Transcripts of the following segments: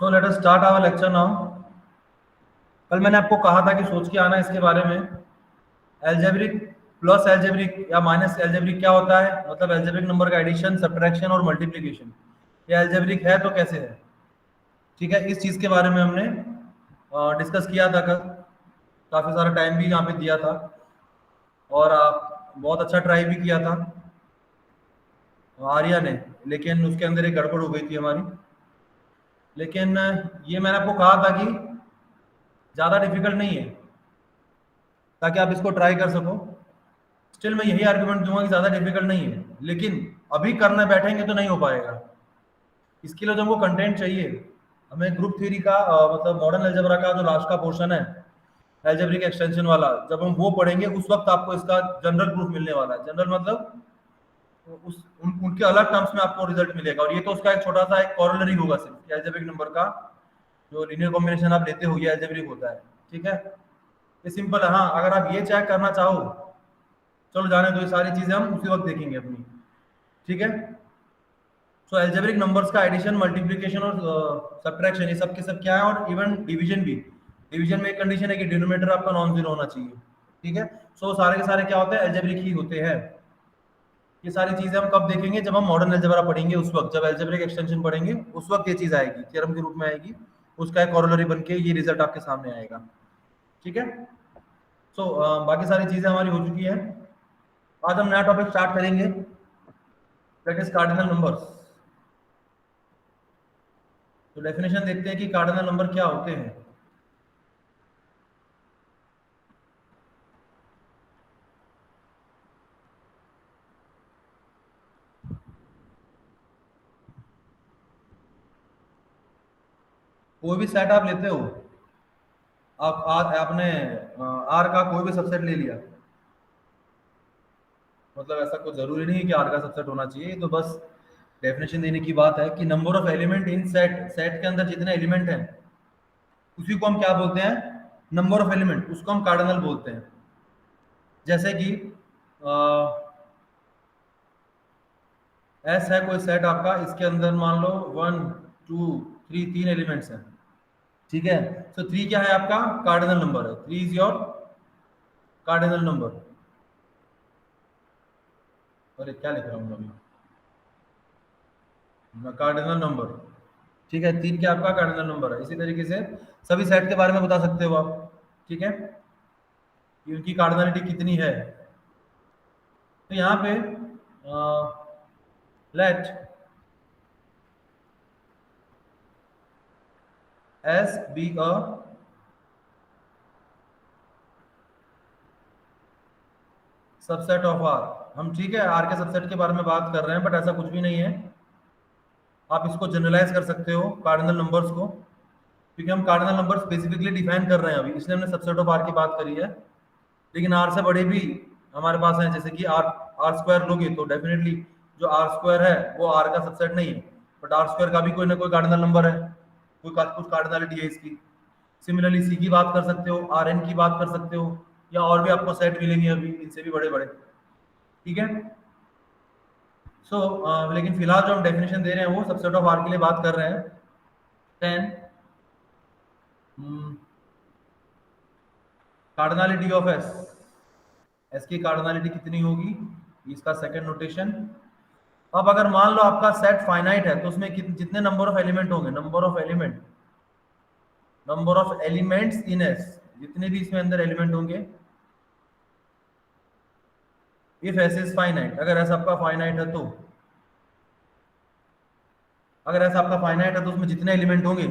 So let us start our lecture now. कल मैंने आपको कहा था कि सोच के आना इसके बारे में। एल्जेब्रिक प्लस एल्जेब्रिक या माइनस एल्जेब्रिक क्या होता है, मतलब एल्जेब्रिक नंबर का एडिशन, सब्ट्रैक्शन और मल्टीप्लिकेशन। ये एल्जेब्रिक है तो कैसे है, ठीक है। इस चीज़ के बारे में हमने डिस्कस किया था कल। काफ़ी सारा टाइम भी यहाँ पे दिया था और बहुत अच्छा ट्राई भी किया था आर्या ने, लेकिन उसके अंदर एक गड़बड़ हो गई थी हमारी। लेकिन ये मैंने आपको कहा था कि ज़्यादा डिफिकल्ट नहीं है, ताकि आप इसको ट्राई कर सको। स्टिल मैं यही आर्गुमेंट दूंगा कि ज़्यादा डिफिकल्ट नहीं है, लेकिन अभी करने बैठेंगे तो नहीं हो पाएगा। इसके लिए तो हमको कंटेंट चाहिए। हमें ग्रुप थ्योरी का मतलब मॉडर्न अलजेब्रा का जो लास्ट का पोर्शन है अलजेब्रिक एक्सटेंशन वाला, जब हम वो पढ़ेंगे उस वक्त आपको इसका जनरल प्रूफ मिलने वाला है। जनरल मतलब उनके अलग टर्म्स में आपको रिजल्ट मिलेगा, और ये तो उसका एक छोटा सा एक कॉरोलरी होगा सिर्फ अलजेब्रिक नंबर का। जो लीनियर कॉम्बिनेशन आप लेते हो ये अलजेब्रिक होता है, ठीक है। ये सिंपल है। हाँ, अगर आप ये चेक करना चाहो, चलो जाने दो, ये सारी चीजें हम उसी वक्त देखेंगे अपनी, ठीक है। सो अलजेब्रिक नंबर्स का एडिशन, मल्टीप्लिकेशन और सब्ट्रैक्शन, ये सब के सब क्या है, और इवन डिवीजन भी। डिवीजन में एक कंडीशन है कि डिनोमिनेटर आपका नॉन जीरो होना चाहिए, ठीक है। सो सारे के सारे क्या होते हैं, अलजेब्रिक ही होते हैं। ये सारी चीजें हम कब देखेंगे, जब हम मॉडर्न अलजेब्रा पढ़ेंगे उस वक्त, जब अलजेब्रिक एक्सटेंशन पढ़ेंगे उस वक्त ये चीज आएगी, थ्योरम के रूप में आएगी। उसका एक कॉरोलरी बन के ये रिजल्ट आपके सामने आएगा, ठीक है। सो बाकी सारी चीजें हमारी हो चुकी है। आज हम नया टॉपिक स्टार्ट करेंगे, दैट इज कार्डिनल नंबर्स। तो डेफिनेशन देखते हैं कि कार्डिनल नंबर क्या होते हैं। कोई भी सेट आप लेते हो, आपने आर का कोई भी सबसेट ले लिया, मतलब ऐसा कोई जरूरी नहीं है कि आर का सबसेट होना चाहिए, तो बस डेफिनेशन देने की बात है कि number of element in set, set के अंदर जितने एलिमेंट हैं उसी को हम क्या बोलते हैं, नंबर ऑफ एलिमेंट, उसको हम कार्डिनल बोलते हैं। जैसे कि एस है कोई सेट आपका, इसके अंदर मान लो 1 2 3 तीन एलिमेंट्स हैं, ठीक है। तो 3 क्या है आपका कार्डिनल नंबर है, 3 इज योर कार्डिनल नंबर। अरे क्या लिख रहा हूँ अभी, कार्डिनल नंबर, ठीक है। 3 क्या आपका कार्डिनल नंबर है। इसी तरीके से सभी सेट के बारे में बता सकते हो आप, ठीक है, कि उनकी कार्डिनलिटी कितनी है। तो यहाँ पे let S be a subset of R. हम ठीक है आर के सबसेट के बारे में बात कर रहे हैं, बट ऐसा कुछ भी नहीं है। आप इसको जनरलाइज कर सकते हो कार्डिनल नंबर्स को, क्योंकि हम कार्डिनल नंबर स्पेसिफिकली डिफाइन कर रहे हैं अभी, इसलिए हमने सबसेट ऑफ आर की बात करी है। लेकिन आर से बड़े भी हमारे पास हैं, जैसे कि आर आर स्क्वायर लोगे तो डेफिनेटली जो आर स्क्वायर है वो आर का सबसेट नहीं है, बट आर स्क्वायर का भी कोई ना कोई कार्डिनल नंबर है, कुछ कार्डिनलिटी है इसकी। सिमिलरली सी की बात कर सकते हो, आर एन की बात कर सकते हो, या और भी आपको सेट मिलेंगे अभी इनसे भी बड़े बड़े, ठीक है। सो लेकिन फिलहाल जो हम डेफिनेशन दे रहे हैं वो सबसेट ऑफ आर के लिए बात कर रहे हैं। 10 कार्डिनलिटी ऑफ एस, एस की कार्डिनलिटी कितनी होगी, इसका सेकंड नोटेशन। अब अगर मान लो आपका सेट फाइनाइट है तो उसमें जितने नंबर ऑफ एलिमेंट होंगे, number of elements in S, जितने भी इसमें अंदर एलिमेंट होंगे, इफ एस इज फाइनाइट, अगर एस आपका फाइनाइट है तो, अगर एस आपका फाइनाइट है तो उसमें जितने एलिमेंट होंगे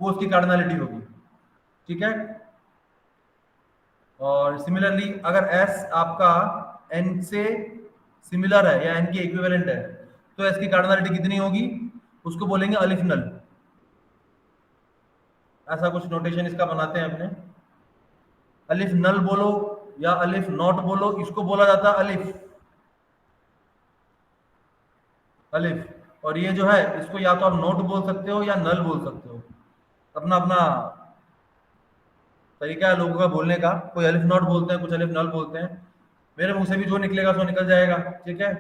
वो उसकी कार्डिनलिटी होगी, ठीक है। और सिमिलरली अगर एस आपका एन से सिमिलर है या एन की इक्विवेलेंट है तो एस की कार्डिनलिटी कितनी होगी, उसको बोलेंगे अलिफ नल। ऐसा कुछ नोटेशन इसका बनाते हैं अपने, अलिफ नल बोलो या अलिफ नॉट बोलो, इसको बोला जाता है अलिफ, अलिफ। और ये जो है इसको या तो आप नोट बोल सकते हो या नल बोल सकते हो, अपना अपना तरीका है लोगों का बोलने का। कोई अलिफ नॉट बोलते हैं, कुछ अलिफ नल बोलते हैं। मेरे मुंह से भी जो निकलेगा सो निकल जाएगा, ठीक है।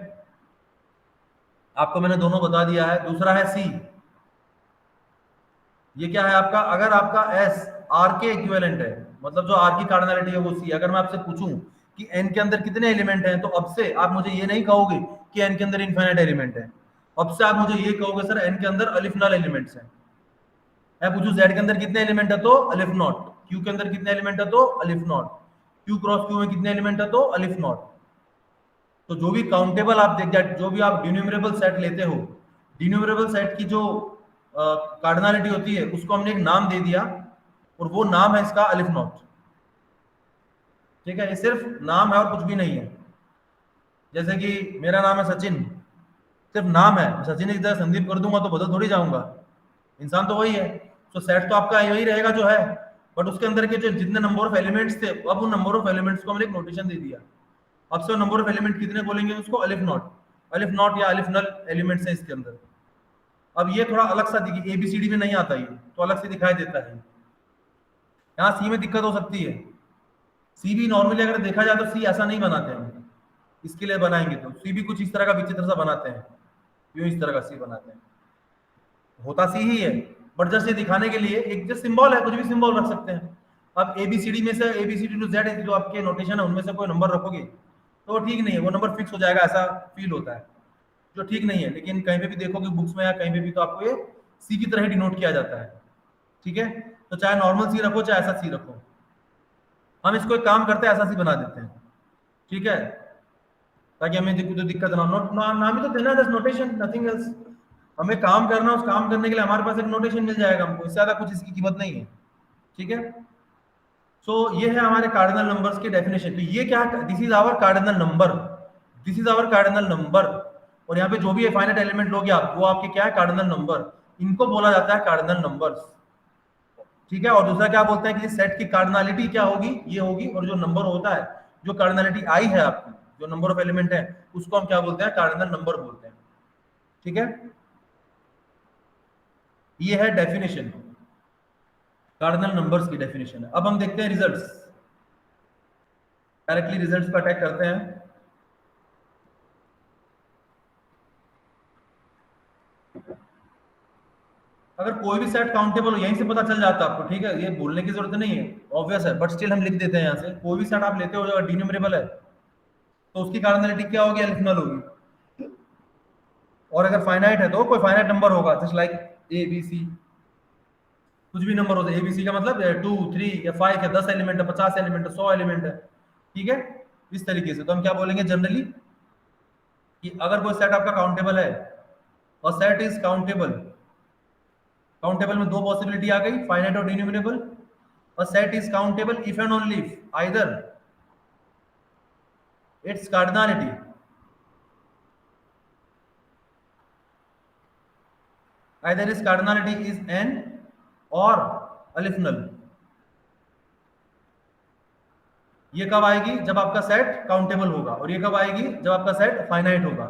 आपको मैंने दोनों बता दिया है। दूसरा है सी, ये क्या है आपका, अगर आपका एस आर के इक्विवेलेंट है, मतलब जो आर की कार्डिनलिटी है वो सी, अगर मैं आपसे पूछूं कि एन के अंदर कितने एलिमेंट हैं, तो अब से आप मुझे ये नहीं कहोगे कि एन के अंदर इनफाइनाइट एलिमेंट है, अब से आप मुझे ये कहोगे सर एन के अंदर अलिफ नल एलिमेंट्स हैं। मैं पूछूं जेड के अंदर कितने एलिमेंट है, तो अलिफ नॉट। क्यू के अंदर कितने एलिमेंट है, तो अलिफ नॉट। क्यू क्रॉस क्यू में कितने एलिमेंट है, तो अलिफ नॉट। तो जो भी काउंटेबल आप देख जाए, जो भी आप डिन्यूमरेबल सेट लेते हो, डिन्यूमरेबल सेट की जो कार्डिनलिटी होती है उसको हमने एक नाम दे दिया, और वो नाम है इसका अलिफ नॉट। ठीक है, ये सिर्फ नाम है और कुछ भी नहीं है। जैसे कि मेरा नाम है सचिन, सिर्फ नाम है, सचिन की जगह संदीप कर दूंगा तो बदल थोड़ी जाऊंगा, इंसान तो वही है। तो सेट तो आपका वही रहेगा जो है, बट उसके अंदर के जो जितने नंबर ऑफ एलिमेंट्स थे, अब उन नंबर ऑफ एलिमेंट्स को हमने एक नोटेशन दे दिया। अब से नंबर ऑफ एलिमेंट कितने बोलेंगे उसको, अलिफ नॉट। अलिफ नॉट या अलिफ नल एलिमेंट्स हैं इसके अंदर। अब ये थोड़ा अलग सा दिखे, एबीसीडी में नहीं आता, ये तो अलग से दिखाई देता है। यहाँ सी में दिक्कत हो सकती है। सी भी नॉर्मली अगर देखा जाए तो सी ऐसा नहीं बनाते हैं, इसके लिए बनाएंगे तो सी भी कुछ इस तरह का विचित्र सा बनाते हैं, यूं इस तरह का सी बनाते हैं, होता सी ही है, बट जस्ट ये दिखाने के लिए एक जस्ट सिंबल है, कुछ भी सिंबल रख सकते हैं। अब एबीसीडी में से एबीसीडी टू जेड जो आपके नोटेशन है उनमें से कोई नंबर रखोगे तो वो ठीक नहीं है, वो नंबर फिक्स हो जाएगा, ऐसा फील होता है, जो ठीक नहीं है। लेकिन कहीं पे भी देखोगे बुक्स में या कहीं पे भी, तो आपको ये सी की तरह डिनोट किया जाता है। ठीक है, तो चाहे नॉर्मल सी रखो चाहे ऐसा सी रखो, हम इसको एक काम करते हैं ऐसा सी बना देते हैं। ठीक है, ताकि हमें कोई दिक्कत ना हो। नाम ही तो देना, जस्ट नोटेशन, नथिंग एल्स। हमें काम करना, उस काम करने के लिए हमारे पास एक नोटेशन मिल जाएगा हमको, इससे ज्यादा कुछ इसकी कीमत नहीं है। ठीक है, सो ये है हमारे कार्डिनल नंबर्स की डेफिनेशन। तो ये क्या, this is our cardinal number, this is our cardinal number. और यहाँ पे जो भी फाइनाइट एलिमेंट लोगे आप, वो आपके क्या है, कार्डिनल नंबर, इनको बोला जाता है कार्डिनल नंबर्स। ठीक है, और दूसरा क्या बोलते हैं कि सेट की कार्डिनलिटी क्या होगी, ये होगी, और जो नंबर होता है, जो कार्डिनलिटी आई है आपकी, जो नंबर ऑफ एलिमेंट है, उसको हम क्या बोलते हैं, कार्डिनल नंबर बोलते हैं। ठीक है, ये है डेफिनेशन, कार्डिनल नंबर्स की डेफिनेशन है। अब हम देखते हैं रिजल्ट्स, डायरेक्टली रिजल्ट्स पर अटैक करते हैं। अगर कोई भी सेट काउंटेबल हो, यहीं से पता चल जाता है आपको। ठीक है, ये बोलने की जरूरत नहीं है, ऑब्वियस है, बट स्टिल हम लिख देते हैं यहाँ से। कोई भी सेट आप लेते हो जो डिन्यूमरेबल है, तो उसकी कार्डिनलिटी क्या होगी, अलिफ नल होगी। और अगर फाइनाइट है तो कोई फाइनाइट नंबर होगा, just like A B C, कुछ भी नंबर होता है। एबीसी का मतलब 2 3 या 5 या 10 एलिमेंट है, 50 एलिमेंट है, 100 एलिमेंट है। ठीक है, इस तरीके से तो हम क्या बोलेंगे जनरली, कि अगर कोई सेट आपका काउंटेबल है, और सेट इज काउंटेबल, काउंटेबल में दो पॉसिबिलिटी आ गई, फाइनाइट और डिन्यूमरेबल। और set is countable if and only if either it's cardinality either is cardinality is an और अलिफ नल। ये कब आएगी, जब आपका सेट काउंटेबल होगा, और ये कब आएगी, जब आपका सेट फाइनाइट होगा।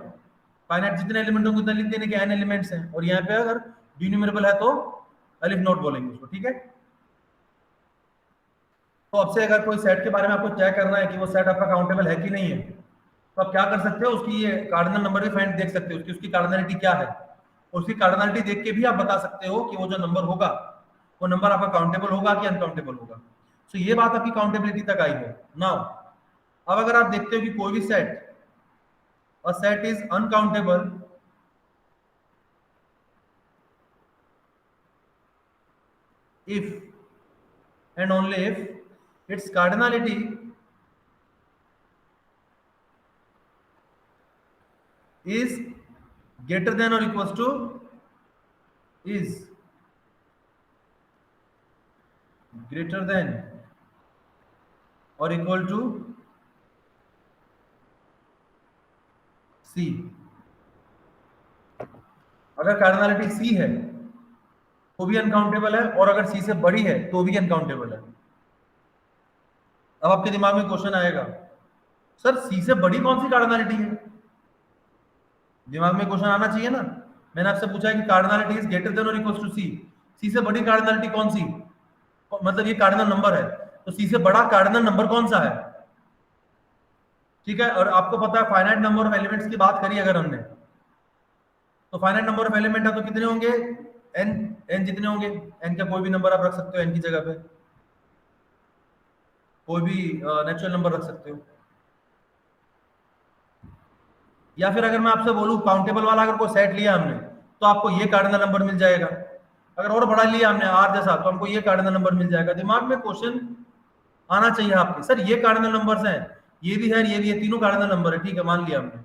फाइनाइट जितने एलिमेंट होंगे उतने लिख देने के एन एलिमेंट्स हैं, और यहाँ पे अगर डिन्यूमरेबल है तो अलिफ नोट बोलेंगे उसको। ठीक है, तो अब से अगर कोई सेट के बारे में आपको चेक करना है कि वो सेट आपका काउंटेबल है कि नहीं है, तो आप क्या कर सकते हो, उसकी ये कार्डिनल नंबर भी फाइंड देख सकते हो, उसकी कार्डिनलिटी क्या है। उसकी कार्डिनलिटी देख के भी आप बता सकते हो कि वो जो नंबर होगा, वो नंबर आपका काउंटेबल होगा कि अनकाउंटेबल होगा। सो ये बात आपकी काउंटेबिलिटी तक आई है। नाउ अब अगर आप देखते हो कि कोई भी set, a set is uncountable if and only if its cardinality is greater than or equals to is greater than or equal to C। अगर कार्डिनलिटी C है तो भी अनकाउंटेबल है, और अगर C से बड़ी है तो भी अनकाउंटेबल है। अब आपके दिमाग में क्वेश्चन आएगा, सर C से बड़ी कौन सी कार्डिनलिटी है? दिमाग में क्वेश्चन आना चाहिए ना। मैंने आपसे पूछा है कि कार्डिनलिटी इज ग्रेटर देन और इक्वल्स टू C, C से बड़ी कार्डिनलिटी कौन सी, मतलब ये कार्डिनल नंबर है, तो C से बड़ा कार्डिनल नंबर कौन सा है? ठीक है, और आपको पता है फाइनाइट नंबर ऑफ एलिमेंट्स की बात करी अगर हमने, तो फाइनाइट नंबर ऑफ एलिमेंट है तो कितने होंगे, n एन जितने होंगे, एन का कोई भी नंबर आप रख सकते हो, एन की जगह पे कोई भी नेचुरल नंबर रख सकते हो। या फिर अगर मैं आपसे बोलूं काउंटेबल वाला अगर कोई सेट लिया हमने तो आपको ये कार्डिनल नंबर मिल जाएगा। अगर और बड़ा लिया हमने आर जैसा तो हमको ये कार्डिनल नंबर मिल जाएगा। दिमाग में क्वेश्चन आना चाहिए आपके, सर ये कार्डिनल नंबर्स हैं, ये भी है, ये भी है, तीनों कार्डिनल नंबर है, ठीक है मान लिया हमने,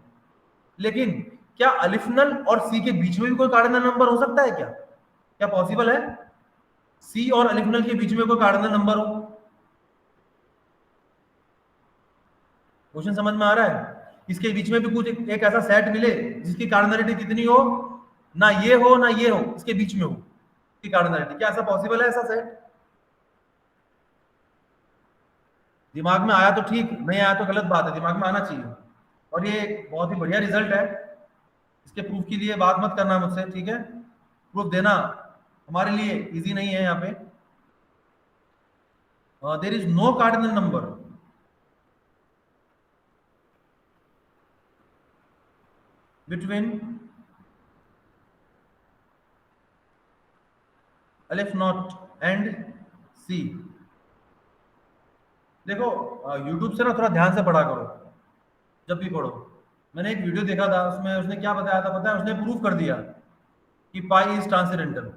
लेकिन क्या अलिफनल और सी के बीच में भी कोई कार्डिनल नंबर हो सकता है क्या? क्या पॉसिबल है सी और अलिफनल के बीच में कोई कार्डिनल नंबर हो? क्वेश्चन समझ में आ रहा है? इसके बीच में भी कुछ एक ऐसा सेट मिले जिसकी कार्डिनलिटी कितनी हो, ना ये हो ना ये हो, इसके बीच में हो इसकी कार्डिनलिटी, क्या ऐसा पॉसिबल है ऐसा सेट? दिमाग में आया तो ठीक, नहीं आया तो गलत बात है, दिमाग में आना चाहिए। और ये एक बहुत ही बढ़िया रिजल्ट है, इसके प्रूफ के लिए बात मत करना मुझसे, ठीक है? प्रूफ देना हमारे लिए इजी नहीं है। यहाँ पे there is no cardinal number between aleph naught and C. देखो यूट्यूब से ना थोड़ा ध्यान से पढ़ा करो जब भी पढ़ो। मैंने एक वीडियो देखा था, उसमें उसने क्या बताया था पता है? उसने प्रूफ कर दिया कि पाई इज ट्रांसेंडेंटल,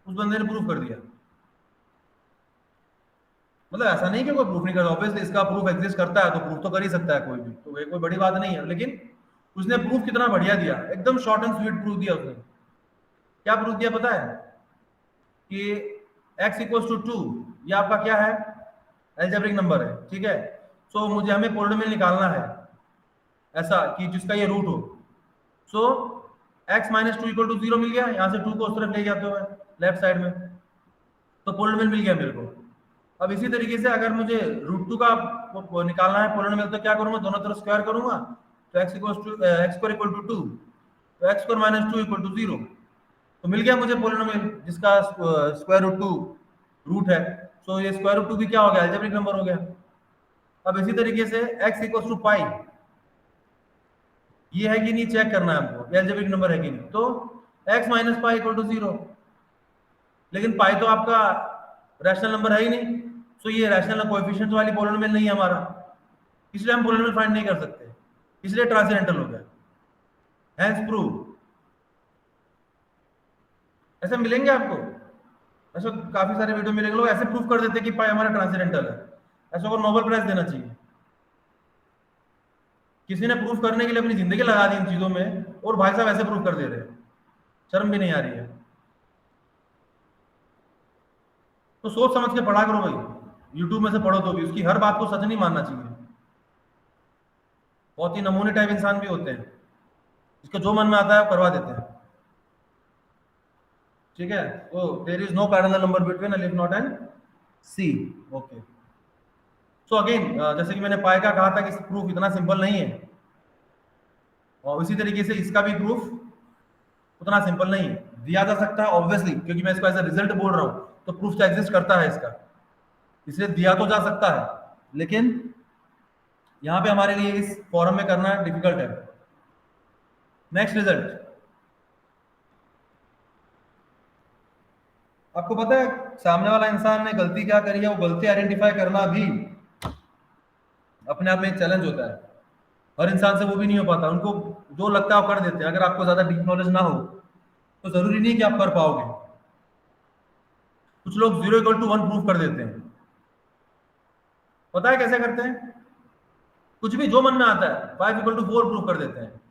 उस बंदे ने प्रूफ कर दिया। मतलब ऐसा नहीं कि कोई प्रूफ नहीं करता, ऑब्वियसली इसका प्रूफ एग्जिस्ट करता है तो प्रूफ तो कर ही सकता है कोई भी, तो ये कोई बड़ी बात नहीं है। लेकिन उसने प्रूफ कितना बढ़िया दिया, एकदम शॉर्ट एंड स्वीट प्रूफ दिया उसने। क्या प्रूफ दिया पता है? कि x इक्वल्स टू 2 ये आपका क्या है? एल्जेब्रिक नंबर है, ठीक है? सो मुझे हमें पोलिनोमियल निकालना है ऐसा कि जिसका ये रूट हो। So x minus two equal to 0 मिल गया, यहाँ से 2 को उस तरफ ले जाते हुए लेफ्ट साइड में, तो पोलिनोमियल मिल गया मेरे को। अब इसी तरीके से अगर मुझे रूट 2 का वो निकालना है पोलिनोमियल, तो क्या करूंगा? दोनों तरफ स्क्वायर करूंगा, तो x स्क्वायर इक्वल टू 2, तो x square minus 2 equal to 0, तो मिल गया मुझे पोलिनोमियल जिसका स्क्वायर रूट 2 रूट है। सो ये स्क्वायर रूट 2 भी क्या हो गया? अलजेब्रिक नंबर हो गया। अब इसी तरीके से x इक्वल टू पाई, ये है कि नहीं चेक करना है हमको, ये अलजेब्रिक नंबर है कि नहीं। तो x minus pi equal to 0, लेकिन पाई तो आपका रैशनल नंबर है ही नहीं, सो ये रैशनल कोएफिशिएंट वाली पोलिनोमियल नहीं है हमारा, इसलिए हम पोलिनोमियल फाइंड नहीं कर सकते, इसलिए ट्रांसेंडेंटल हो गया। Hence proved. ऐसे मिलेंगे आपको, ऐसे काफी सारे वीडियो मिलेंगे, लोग ऐसे प्रूफ कर देते कि पाई हमारा ट्रांसेंडेंटल है। ऐसे को नोबेल प्राइज देना चाहिए। किसी ने प्रूफ करने के लिए अपनी जिंदगी लगा दी इन चीजों में, और भाई साहब ऐसे प्रूफ कर दे रहे हैं, शर्म भी नहीं आ रही है। तो सोच समझ के पढ़ा करो भाई, यूट्यूब में से पढ़ो तो भी उसकी हर बात को सच नहीं मानना चाहिए। बहुत ही नमूने टाइप इंसान भी होते हैं, इसको जो मन में आता है वो करवा देते हैं, ठीक है? तो there is no cardinal number between aleph naught and C. Okay, so again जैसे कि मैंने पाई का कहा था कि प्रूफ इतना सिंपल नहीं है, और इसी तरीके से इसका भी प्रूफ उतना सिंपल नहीं है। दिया जा सकता है ऑब्वियसली, क्योंकि मैं इसको एज ए रिजल्ट बोल रहा हूँ, तो प्रूफ तो एग्जिस्ट करता है इसका, इसलिए दिया तो जा सकता है, लेकिन यहाँ पे हमारे लिए इस फॉरम में करना डिफिकल्ट है। नेक्स्ट रिजल्ट, आपको पता है सामने वाला इंसान ने गलती क्या करी है? वो गलती आइडेंटिफाई करना भी अपने आप में एक चैलेंज होता है, हर इंसान से वो भी नहीं हो पाता। उनको जो लगता है वो कर देते हैं। अगर आपको ज्यादा डीप नॉलेज ना हो तो जरूरी नहीं कि आप कर पाओगे। कुछ लोग 0 = 1 प्रूफ कर देते हैं, पता है कैसे करते हैं? कुछ भी जो मन में आता है 5 = 4 प्रूफ कर देते हैं।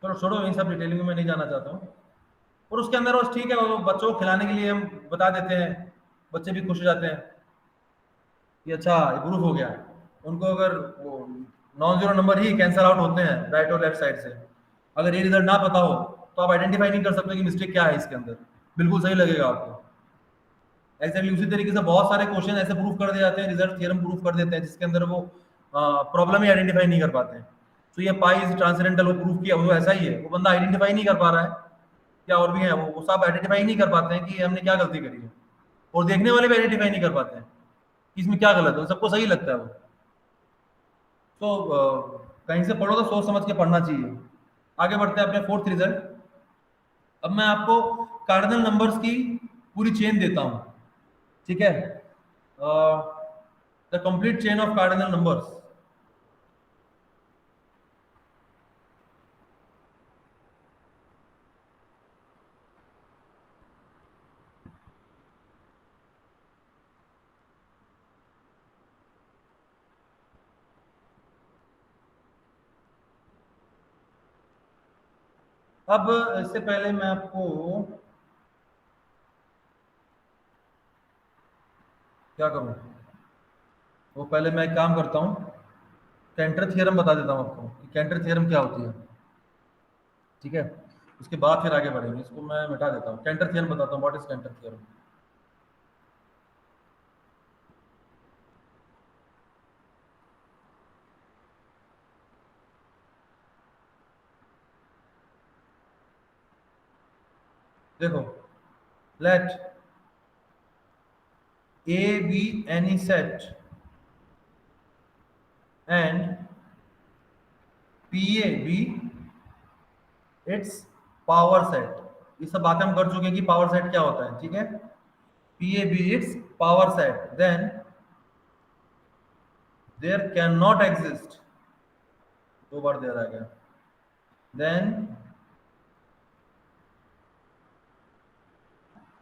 चलो छोड़ो, इन सब डिटेलिंग में नहीं जाना चाहता हूँ। और उसके अंदर बस ठीक है, वो बच्चों को खिलाने के लिए हम बता देते हैं, बच्चे भी खुश हो जाते हैं कि अच्छा प्रूफ हो गया। उनको अगर वो नॉन जीरो नंबर ही कैंसल आउट होते हैं राइट और लेफ्ट साइड से, अगर ये रिजल्ट ना पता हो तो आप आइडेंटिफाई नहीं कर सकते कि मिस्टेक क्या है इसके अंदर, बिल्कुल सही लगेगा आपको। एक्जैक्टली उसी तरीके से बहुत सारे क्वेश्चन ऐसे प्रूफ कर दिए जाते हैं, रिजल्ट थ्योरम प्रूफ कर देते हैं, जिसके अंदर वो प्रॉब्लम ही आइडेंटिफाई नहीं कर पाते हैं। तो ये पाई इज ट्रांसेंडेंटल, वो प्रूफ किया, वो ऐसा ही है, वो बंदा आइडेंटिफाई नहीं कर पा रहा है, क्या और भी है वो सब आइडेंटिफाई नहीं कर पाते हैं कि हमने क्या गलती करी है, और देखने वाले भी आइडेंटिफाई नहीं कर पाते हैं कि इसमें क्या गलत है, सबको सही लगता है वो। तो कहीं से पढ़ो तो सोच समझ के पढ़ना चाहिए। आगे बढ़ते हैं अपने फोर्थ रिजल्ट। अब मैं आपको कार्डिनल नंबर्स की पूरी चेन देता हूं, ठीक है, the complete chain of cardinal numbers. अब इससे पहले मैं आपको क्या करूं, वो पहले मैं एक काम करता हूं, कैंटर थियरम बता देता हूं आपको कि कैंटर थियरम क्या होती है, ठीक है, उसके बाद फिर आगे बढ़ेंगे। इसको मैं मिटा देता हूं, कैंटर थियरम बताता हूं, व्हाट इज कैंटर थियरम। देखो, let A be any set and PA be its power set. ये सब बातें हम कर चुके हैं कि पावर सेट क्या होता है, ठीक है। PA be its power set, then there cannot exist, दो बार दे रहा है क्या, then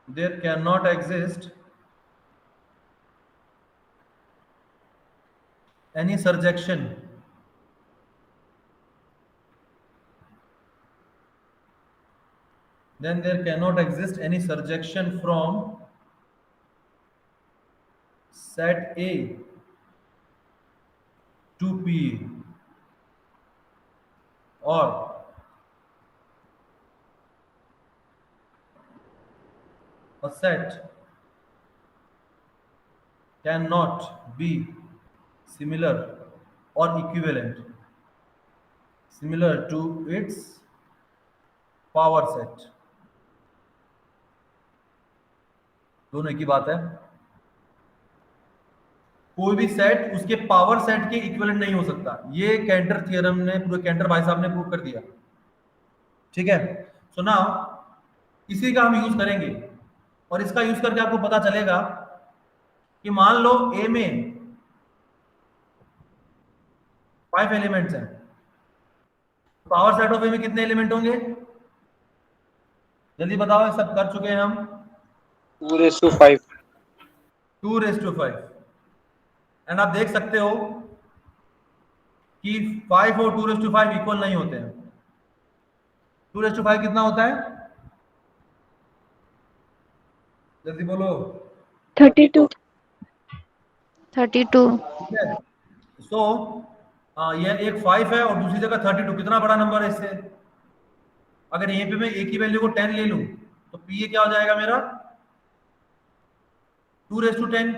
there cannot exist any surjection then there cannot exist any surjection from set A to PA or a set cannot be similar or equivalent similar to its power set। दोनों एक ही बात है, कोई भी सेट उसके power set के equivalent नहीं हो सकता। ये कैंटर थ्योरम ने, पूरे कैंटर भाई साहब ने प्रूव कर दिया, ठीक है। सो नाउ इसी का हम यूज करेंगे और इसका यूज करके आपको पता चलेगा कि मान लो ए में 5 एलिमेंट्स हैं, पावर सेट ऑफ ए में कितने एलिमेंट होंगे, जल्दी बताओ, ये सब कर चुके हैं हम। 2:5। 2:5। एंड आप देख सकते हो कि 5 और 2:5 इक्वल नहीं होते हैं। 2:5 कितना होता है, जल्दी बोलो। 32। 32। ठीक है, सो ये एक 5 है और दूसरी जगह 32, कितना बड़ा नंबर है इससे। अगर यहीं पे मैं ए की वैल्यू को 10 ले लूं तो पी ए क्या हो जाएगा मेरा, 2:10।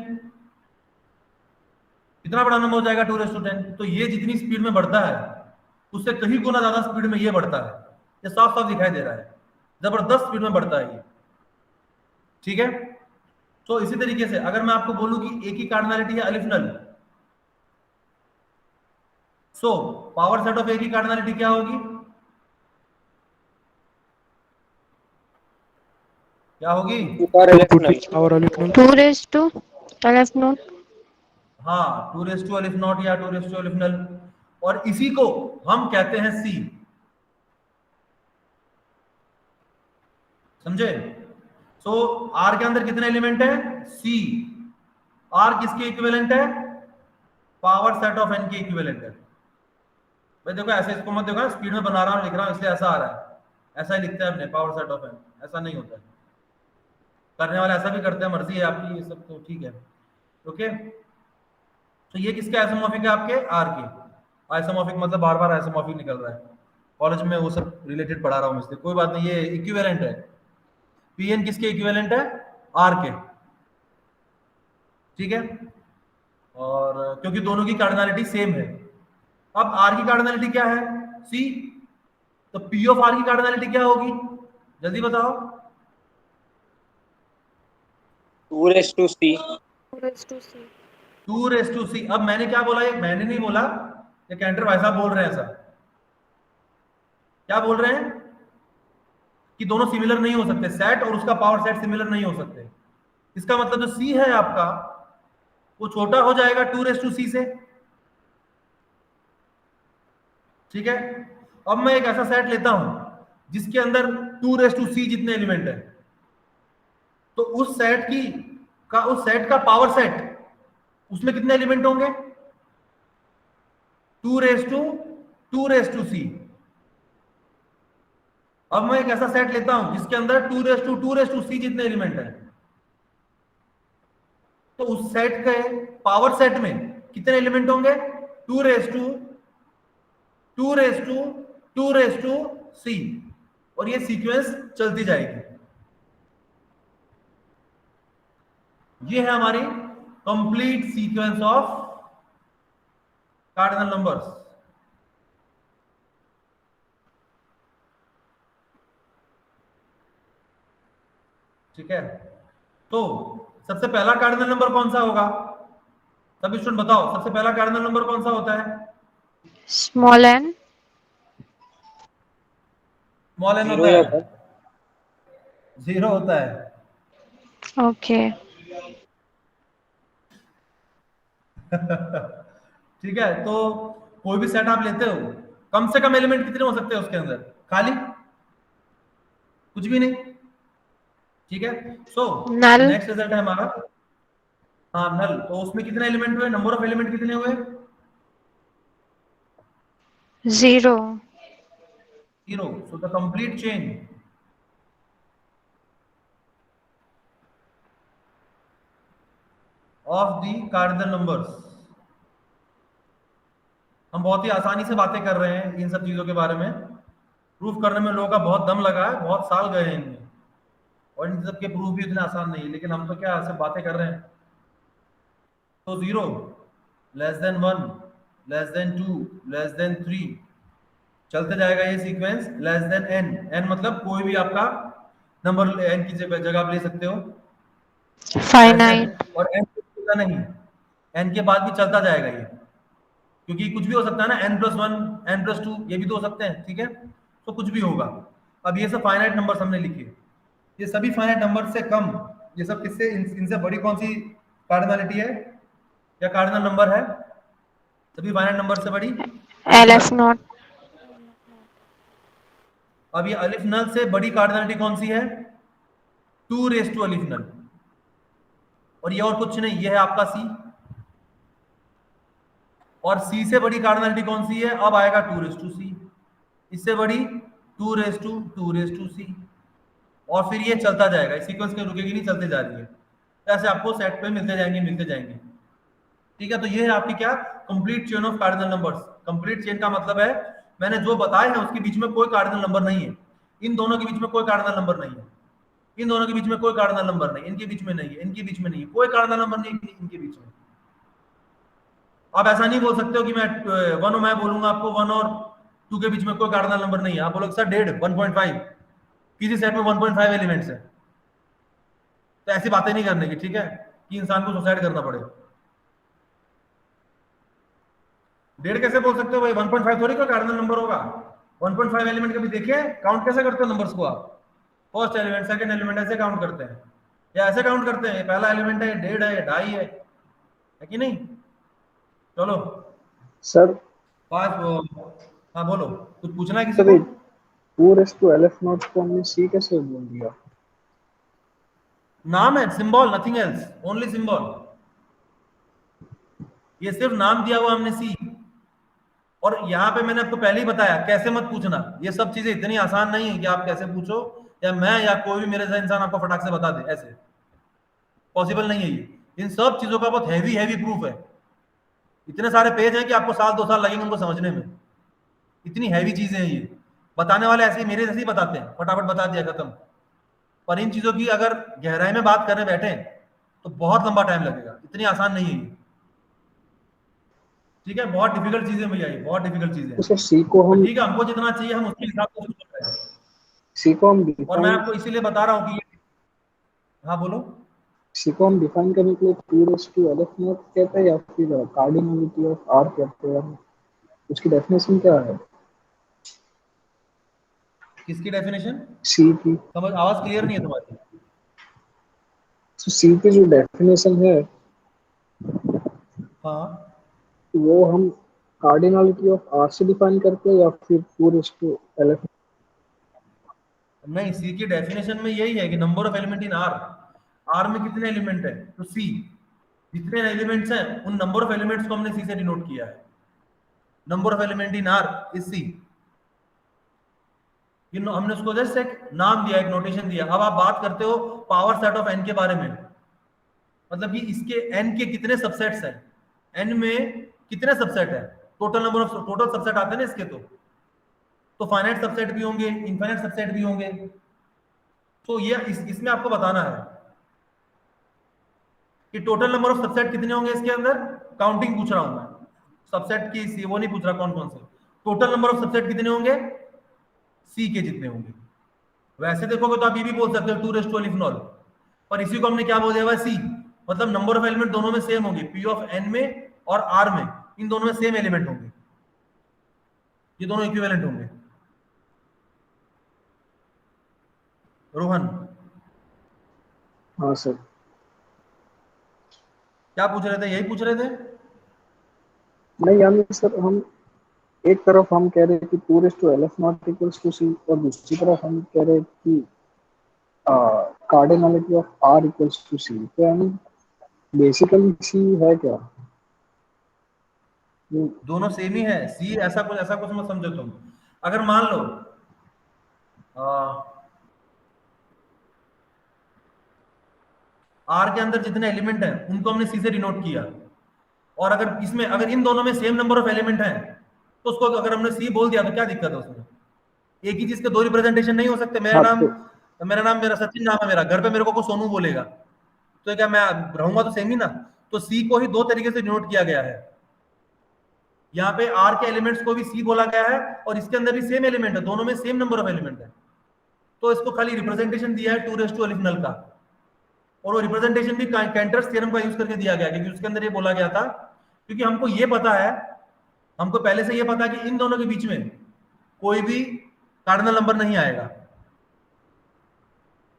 कितना बड़ा नंबर हो जाएगा 2:10। तो ये जितनी स्पीड में बढ़ता है उससे कहीं गुना ज्यादा स्पीड में ये बढ़ता है, ये साफ साफ दिखाई दे रहा है, जबरदस्त स्पीड में बढ़ता है ये, ठीक है। तो इसी तरीके से अगर मैं आपको बोलूं कि ए की कार्डिनैलिटी है अलिफ नल, सो पावर सेट ऑफ ए की कार्डिनैलिटी क्या होगी, क्या होगी, पावर अलिफ नल। 2:11। हाँ 2 अलिफ नॉट या 2 अलिफ नल। और इसी को हम कहते हैं सी, समझे। सो आर के अंदर कितने एलिमेंट है, सी। आर किसके इक्विवेलेंट है, पावर सेट ऑफ एन के इक्विवेलेंट है। भाई देखो ऐसे इसको मत देखो, स्पीड में बना रहा हूं लिख रहा हूं इसलिए ऐसा आ रहा है, ऐसा ही लिखते हैं अपने पावर सेट ऑफ एन, ऐसा नहीं होता है। करने वाला ऐसा भी करते हैं, मर्जी है आपकी, ये सब तो ठीक है, ओके। तो ये किसके आइसोमॉर्फिक है, आपके आर के। आइसोमॉर्फिक मतलब बार बार आइसोमॉर्फिक निकल रहा है, कॉलेज में वो सब रिलेटेड पढ़ा रहा हूँ इसलिए कोई बात नहीं, ये इक्विवेलेंट है। पीएन किसके इक्विवेलेंट है, आर के, ठीक है। और क्योंकि दोनों की कार्डिनैलिटी सेम है। अब आर की कार्डिनैलिटी क्या है, सी, तो पी ऑफ आर की कार्डिनैलिटी क्या होगी, जल्दी बताओ। 2:C। 2:C। अब मैंने क्या बोला, ये मैंने नहीं बोला, ये कैंटर भाई साहब बोल रहे हैं ऐसा। क्या बोल रहे हैं, कि दोनों सिमिलर नहीं हो सकते, सेट और उसका पावर सेट सिमिलर नहीं हो सकते। इसका मतलब जो सी है आपका वो छोटा हो जाएगा 2 सी से। ठीक है, अब मैं एक ऐसा सेट लेता हूं जिसके अंदर 2 सी जितने एलिमेंट है, तो उस सेट का पावर सेट उसमें कितने एलिमेंट होंगे? 2 सी। अब मैं एक ऐसा सेट लेता हूं जिसके अंदर 2 सी जितने एलिमेंट है, तो उस सेट के पावर सेट में कितने एलिमेंट होंगे? 2 सी, और ये सीक्वेंस चलती जाएगी। ये है हमारी complete sequence of cardinal numbers. ठीक है, तो सबसे पहला कार्डिनल नंबर कौन सा होगा? सभी स्टूडेंट बताओ, सबसे पहला कार्डिनल नंबर कौन सा होता है? Small n. Small n zero होता या है, 0 होता है। Okay. ठीक है, तो कोई भी सेट आप लेते हो, कम से कम एलिमेंट कितने हो सकते हैं उसके अंदर? खाली कुछ भी नहीं। ठीक है, सो Null. नेक्स्ट रिजल्ट है हमारा, हाँ नल। तो उसमें कितने एलिमेंट हुए? नंबर ऑफ एलिमेंट कितने हुए? 0. 0। So the complete chain of the cardinal numbers. हम बहुत ही आसानी से बातें कर रहे हैं इन सब चीजों के बारे में, प्रूफ करने में लोगों का बहुत दम लगा है, बहुत साल गए हैं इनमें, और इन सब के प्रूफ भी इतने आसान नहीं है, लेकिन हम तो क्या सिर्फ बातें कर रहे हैं। तो 0 less than 1 less than 2 less than 3 चलते जाएगा ये sequence, less than n। n मतलब कोई भी आपका नंबर n की जगह आप ले सकते हो, लेस देन, Finite. और n नहीं, n के बाद भी चलता जाएगा ये, क्योंकि कुछ भी हो सकता है ना, n+1 n+2 ये भी तो हो सकते हैं। ठीक है, तो कुछ भी होगा। अब ये सब फाइनाइट नंबर्स हमने लिखे, ये सभी फाइनाइट नंबर से कम, ये सब किससे, इनसे बड़ी कौन सी कार्डिनलिटी है या कार्डिनल नंबर है? सभी फाइनाइट नंबर से बड़ी अलिफ LF नल। naught. अब ये अलिफ नल से बड़ी कार्डिनलिटी कौन सी है? 2 अलिफ नल, और ये और कुछ नहीं, ये है आपका सी। और सी से बड़ी कार्डिनलिटी कौन सी है? अब आएगा 2 सी, इससे बड़ी 2 सी, और फिर ये चलता जाएगा, इस सीक्वेंस के रुकेगी नहीं, चलते जा रही है। तो ऐसे आपको सेट पे मिलते जाएंगे मिलते जाएंगे। ठीक है, तो ये है आपकी क्या, complete chain of cardinal numbers. Complete chain का मतलब है मैंने जो बताया है उसके बीच में कोई कार्डिनल नंबर नहीं है, इन दोनों के बीच में कोई कार्डिनल नंबर नहीं है, इन दोनों के बीच में कोई कार्डिनल नंबर नहीं, इनके बीच में नहीं है, इनके बीच में नहीं है, कोई कार्डिनल नंबर नहीं है इनके बीच में। आप ऐसा नहीं बोल सकते हो कि मैं बोलूंगा आपको 1 और 2 के बीच में कोई कार्डिनल नंबर नहीं है, आप बोलोगे सर 1.5 1.5, किसी सेट में 1.5 एलिमेंट्स है। तो ऐसी बातें नहीं करने की, ठीक है, कि इंसान को सुसाइड करना पड़े। 1.5 कैसे बोल सकते हो भाई? 1.5 थोड़ी कोई कार्डिनल नंबर होगा। 1.5 एलिमेंट कभी देखे? काउंट कैसे करते हो नंबर्स को आप? फर्स्ट एलिमेंट सेकंड एलिमेंट ऐसे काउंट करते हैं, या ऐसे काउंट करते हैं, पहला एलिमेंट है, 1.5 है, 2.5 है कि नहीं? चलो सर 5। हाँ बोलो, कुछ पूछना है किसी सर को? 2 LF0 को हमने सी कैसे बोल दिया? नाम है, symbol, nothing else, only symbol. ये सिर्फ नाम दिया हुआ हमने सी। और यहाँ पे मैंने आपको पहले ही बताया, कैसे मत पूछना, ये सब चीजें इतनी आसान नहीं है कि आप कैसे पूछो, या मैं या कोई भी मेरे जैसा इंसान आपको फटाक से बता दे, ऐसे पॉसिबल नहीं है ये। इन सब चीजों का बहुत हैवी हैवी प्रूफ है, इतने सारे पेज हैं कि आपको 1-2 साल लगेंगे उनको समझने में, इतनी हैवी चीजें हैं ये। बताने वाले ऐसे ही मेरे जैसे ही बताते हैं, फटाफट बता दिया खत्म, पर इन चीजों की अगर गहराई में बात करने बैठे तो बहुत लंबा टाइम लगेगा, इतनी आसान नहीं है ये। ठीक है, बहुत डिफिकल्ट चीजें भैया, ये बहुत डिफिकल्ट चीजें तो हैं। सर सी को पर हम ठीक है, हमको जितना चाहिए हम उसके हिसाब से उसको कर रहे हैं। सी को हम और मैं डिफाइन आपको इसीलिए बता रहा हूँ कि हाँ बोलो। सी को हम डिफाइन करने के लिए 2 LF0 कहते हैं या फिर कार्डिनलिटी ऑफ आर कहते हैं, उसकी डेफिनेशन क्या है? किसकी डेफिनेशन? सी की। समझ, आवाज क्लियर नहीं है तुम्हारी। तो सी की जो डेफिनेशन है हाँ, वो हम कार्डिनलिटी ऑफ आर से डिफाइन करते हैं या फिर 2 नहीं, सी की डेफिनेशन में यही है कि number of element in R, R में कितने एलिमेंट है, तो सी, जितने एलिमेंट्स हैं उन नंबर ऑफ एलिमेंट्स को हमने सी से डिनोट किया है। Number of element in R is C. हमने उसको जस्ट एक नाम दिया, एक नोटेशन दिया। अब आप बात करते हो पावर सेट ऑफ एन के बारे में, मतलब कि इसके एन के कितने सबसेट्स हैं, एन में कितने सबसेट है, total number of total subset आते हैं ना इसके, तो फाइनाइट सबसेट भी होंगे, इनफाइनाइट सबसेट भी होंगे। तो ये इसमें आपको बताना है कि टोटल नंबर ऑफ सबसेट कितने होंगे इसके अंदर। काउंटिंग पूछ रहा हूं मैं, सबसेट की वो नहीं पूछ रहा कौन कौन से, टोटल नंबर ऑफ सबसेट कितने होंगे, सी के जितने होंगे। वैसे देखोगे तो आप ये भी बोल सकते हो 2 इथेनॉल, पर इसी को हमने क्या बोल दिया हुआ, सी, मतलब नंबर ऑफ एलिमेंट दोनों में सेम होंगे, पी ऑफ एन में और आर में, इन दोनों में सेम एलिमेंट होंगे, ये दोनों इक्विवेलेंट होंगे। रोहन, हाँ सर। क्या पूछ रहे थे, यही पूछ रहे थे? नहीं यानी सर हम एक तरफ हम कह रहे हैं कि 2 नॉट इक्वल्स टू सी और दूसरी तरफ हम कह रहे हैं कि cardinality of R equals to C, तो यानी बेसिकली सी है क्या? ये- दोनों सेम ही है, सी, ऐसा कुछ मत समझो तुम। अगर मान लो आर के अंदर जितने एलिमेंट हैं उनको हमने सी से डिनोट किया, और अगर इसमें अगर इन दोनों में सेम नंबर ऑफ एलिमेंट हैं तो उसको अगर हमने सी बोल दिया तो क्या दिक्कत है उसमें? एक ही चीज के दो रिप्रेजेंटेशन नहीं हो सकते। हाँ तो मेरा सचिन नाम है, मेरा घर पे मेरे को सोनू बोलेगा, तो क्या मैं रहूंगा तो सेम ही ना। तो सी को ही दो तरीके से डिनोट किया गया है, यहाँ पे आर के एलिमेंट्स को भी सी बोला गया है और इसके अंदर भी सेम एलिमेंट है, दोनों में सेम नंबर ऑफ एलिमेंट है। तो इसको खाली रिप्रेजेंटेशन दिया है 2 का, और वो रिप्रेजेंटेशन भी कैंटर्स थ्योरम का यूज करके दिया गया, क्योंकि उसके अंदर ये बोला गया था, क्योंकि हमको ये पता है, हमको पहले से ये पता है कि इन दोनों के बीच में कोई भी कार्डिनल नंबर नहीं आएगा।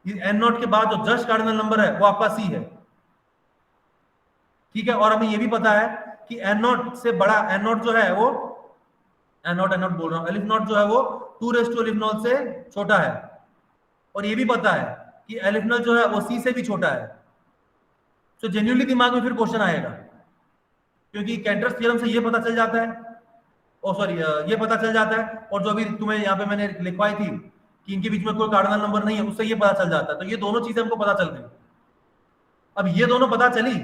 एन नॉट के बाद जो जस्ट कार्डिनल नंबर है वो आपका सी है, ठीक है। और हमें ये भी पता है कि एन नॉट से बड़ा, एन नॉट जो है वो, एन नॉट बोल रहा हूं, एलिफ नॉट जो है वो 2 से छोटा है, और ये भी पता है कि एलिफ नॉट जो है वो सी से भी छोटा है। तो जेन्युइनली दिमाग में फिर क्वेश्चन आएगा, क्योंकि कैंटर्स थ्योरम से ये पता चल जाता है, ओ सॉरी, ये पता चल जाता है, और जो भी तुम्हें यहाँ पे मैंने लिखवाई थी कि इनके बीच में कोई कार्डिनल नंबर नहीं है, उससे ये पता चल जाता है। तो ये दोनों चीजें हमको पता चल गई। अब ये दोनों पता चली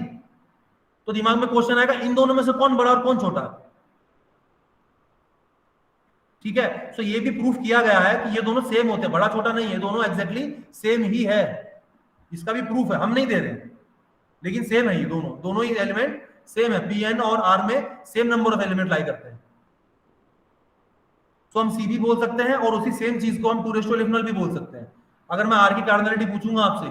तो दिमाग में क्वेश्चन आएगा, इन दोनों में से कौन बड़ा और कौन छोटा, ठीक है। तो ये भी प्रूफ किया गया है कि ये दोनों सेम होते हैं, बड़ा छोटा नहीं है, दोनों एग्जैक्टली सेम ही है। इसका भी प्रूफ है, हम नहीं दे रहे, लेकिन सेम है, ये दोनों दोनों ही एलिमेंट सेम है, पी एन और आर में सेम नंबर ऑफ एलिमेंट लाई करते हैं। तो हम सी भी बोल सकते हैं और उसी सेम चीज को हम 2 भी बोल सकते हैं। अगर मैं आर की कार्डिनलिटी पूछूंगा आपसे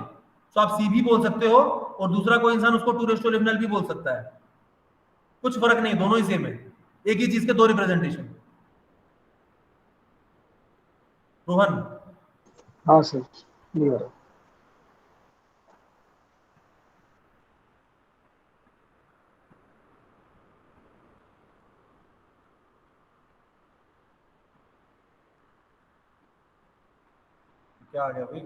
तो आप सी भी बोल सकते हो, और दूसरा कोई इंसान उसको 2 भी बोल सकता है, कुछ फर्क नहीं, दोनों ही सेम है, एक ही चीज के दो रिप्रेजेंटेशन। रोहन, हाँ सर क्लियर है। क्या आ गया भाई?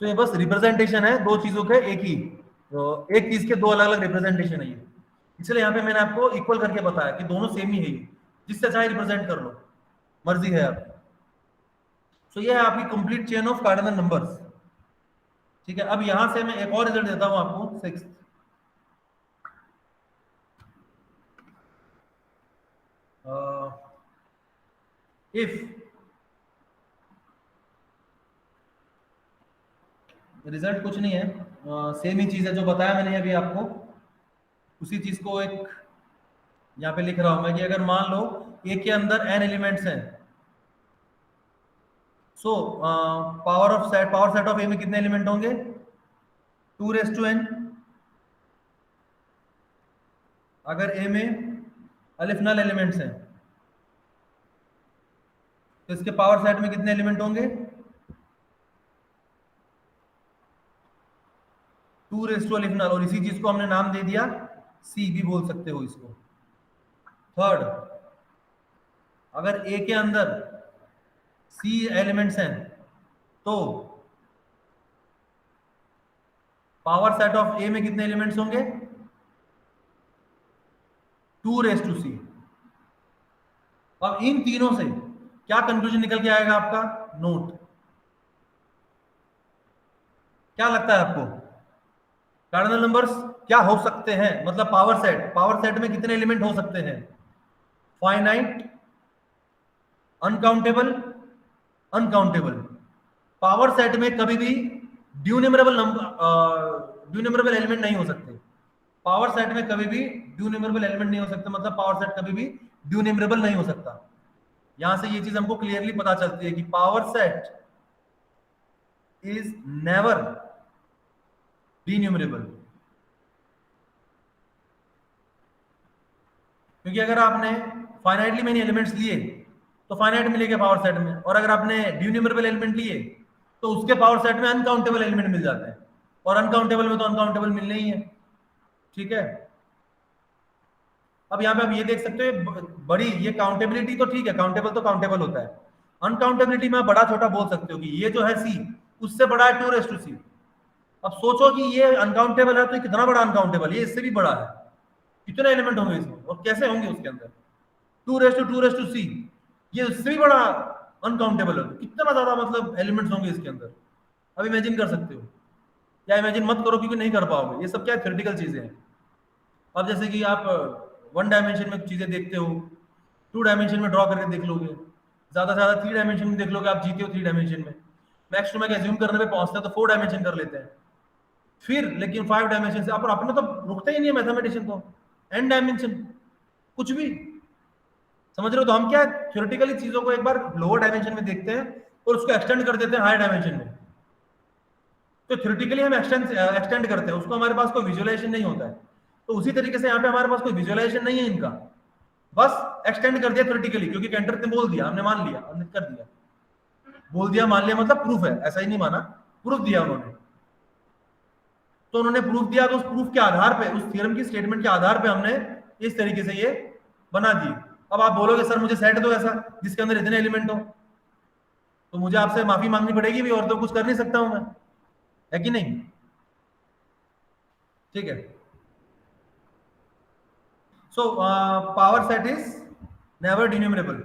तो ये बस रिप्रेजेंटेशन है दो चीजों के, एक ही, तो एक चीज के दो अलग अलग रिप्रेजेंटेशन है ये, इसलिए यहाँ पे मैंने आपको इक्वल करके बताया कि दोनों सेम ही है ये, जिससे चाहे रिप्रेजेंट कर लो, मर्जी है आप। तो ये है आपकी complete chain of cardinal numbers, ठीक है। अब यहां से मैं एक और रिजल्ट देता हूं आपको, 6th। इफ रिजल्ट कुछ नहीं है, सेम ही चीज है जो बताया मैंने अभी आपको, उसी चीज को एक यहाँ पे लिख रहा हूं मैं कि अगर मान लो ए के अंदर एन एलिमेंट्स हैं, सो पावर सेट ऑफ ए में कितने एलिमेंट होंगे? 2n। अगर ए में अलिफ नल एलिमेंट्स हैं तो इसके पावर सेट में कितने एलिमेंट होंगे? 2 अलिफ नल, और इसी चीज को हमने नाम दे दिया सी भी बोल सकते हो इसको। थर्ड, अगर ए के अंदर सी एलिमेंट्स हैं तो पावर सेट ऑफ ए में कितने एलिमेंट्स होंगे? 2c। अब इन तीनों से क्या कंक्लूजन निकल के आएगा आपका? नोट। क्या लगता है आपको कार्डिनल नंबर्स क्या हो सकते हैं? मतलब पावर सेट में कितने एलिमेंट हो सकते हैं? Finite, uncountable, uncountable. Power set में कभी भी ड्यूनिमरेबल एलिमेंट नहीं हो सकते। पावर सेट में कभी भी ड्यूनिमरेबल एलिमेंट नहीं हो सकते, मतलब पावर सेट कभी भी ड्यूनिमरेबल नहीं हो सकता। यहां से ये चीज हमको क्लियरली पता चलती है कि पावर सेट इज नेवर डिन्यूमरेबल। क्योंकि अगर आपने फाइनाइटली मेनी एलिमेंट्स लिए तो फाइनाइट मिलेगा पावर सेट में, और अगर आपने ड्यूनिमरेबल एलिमेंट लिए तो उसके पावर सेट में अनकाउंटेबल एलिमेंट मिल जाते हैं, और अनकाउंटेबल में तो अनकाउंटेबल मिलने ही है। ठीक है, अब यहाँ पे आप ये देख सकते हो बड़ी ये काउंटेबिलिटी तो ठीक है, काउंटेबल तो काउंटेबल होता है। अनकाउंटेबिलिटी में बड़ा छोटा बोल सकते हो कि ये जो है सी उससे बड़ा है 2c। अब सोचो कि ये अनकाउंटेबल है तो ये कितना बड़ा अनकाउंटेबल, ये इससे भी बड़ा है। कितने एलिमेंट होंगे इसमें और कैसे होंगे उसके अंदर? 2c, ये उससे भी बड़ा अनकाउंटेबल है, कितना ज्यादा मतलब एलिमेंट्स होंगे इसके अंदर। अब इमेजिन कर सकते हो, या इमेजिन मत करो क्योंकि नहीं कर पाओगे, ये सब क्या थ्योरेटिकल चीजें हैं। अब जैसे कि आप 1 डायमेंशन में चीजें देखते हो, 2 डायमेंशन में ड्रॉ करके देख लोगे, ज्यादा से ज्यादा 3 डायमेंशन में देख लोगे, आप जीते हो 3 डायमेंशन में। मैक्स टू मैक्स एज्यूम करने पे पहुंचते हैं तो 4 डायमेंशन कर लेते हैं फिर, लेकिन 5 डायमेंशन से अपने तो रुकते ही नहीं है मैथमेटिशियन तो, n डायमेंशन कुछ भी, समझ रहे हो? तो हम क्या थ्योरेटिकली चीजों को एक बार लोअर डायमेंशन में देखते हैं और उसको एक्सटेंड कर देते हैं हायर डायमेंशन में। तो थ्योरेटिकली हम एक्सटेंड करते हैं उसको, हमारे पास कोई विजुअलाइजेशन नहीं होता है। तो उसी तरीके से यहाँ पे हमारे पास कोई विजुअलाइजेशन नहीं है इनका, बस एक्सटेंड कर दिया थ्योरेटिकली, क्योंकि कैंटर ने बोल दिया, हमने मान लिया, हमने कर दिया, बोल दिया मान लिया मतलब प्रूफ है, ऐसा ही नहीं माना, प्रूफ दिया उन्होंने। तो उन्होंने प्रूफ दिया तो उस प्रूफ के आधार पे, उस थ्योरम की स्टेटमेंट के आधार पे हमने इस तरीके से ये बना दी। अब आप बोलोगे सर मुझे सेट दो ऐसा जिसके अंदर इतने एलिमेंट हो, तो मुझे आपसे माफी मांगनी पड़ेगी भी, और तो कुछ कर नहीं सकता हूं मैं, है कि नहीं? ठीक है, so power set is never denumerable.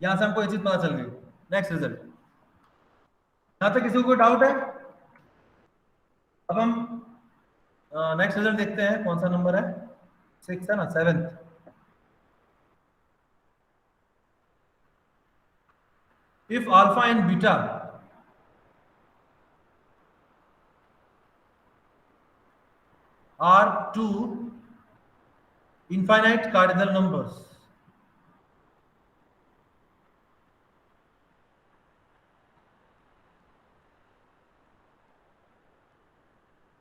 यहां से हमको ये चीज पता चल गई। नेक्स्ट रिजल्ट, यहां तक किसी को कोई डाउट है? अब हम नेक्स्ट रिजल्ट देखते हैं, कौन सा नंबर है? 6 है ना, 7th। If alpha and beta are two infinite cardinal numbers,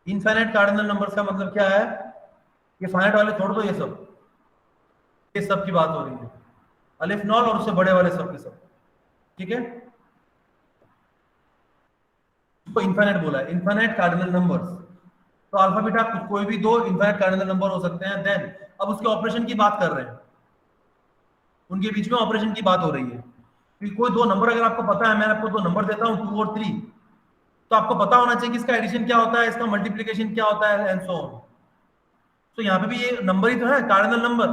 infinite cardinal numbers का मतलब क्या है? ये फाइनाइट वाले छोड़ दो, ये सब की बात हो रही है, अलिफ नॉल और उससे बड़े वाले सब के सब। ठीक है, इसको इनफाइनाइट बोला है, इनफाइनाइट कार्डिनल नंबर्स। तो अल्फा बीटा कोई भी 2 इनफाइनाइट कार्डिनल नंबर हो सकते हैं। देन अब उसके ऑपरेशन की बात कर रहे हैं, उनके बीच में ऑपरेशन की बात हो रही है कि कोई 2 नंबर अगर आपको पता है, मैं आपको 2 नंबर देता हूं 2 और 3, तो आपको पता होना चाहिए कि इसका एडिशन क्या होता है, इसका मल्टीप्लिकेशन क्या होता है, एंड सो ऑन। तो यहाँ पे भी ये नंबर ही तो है, कार्डिनल नंबर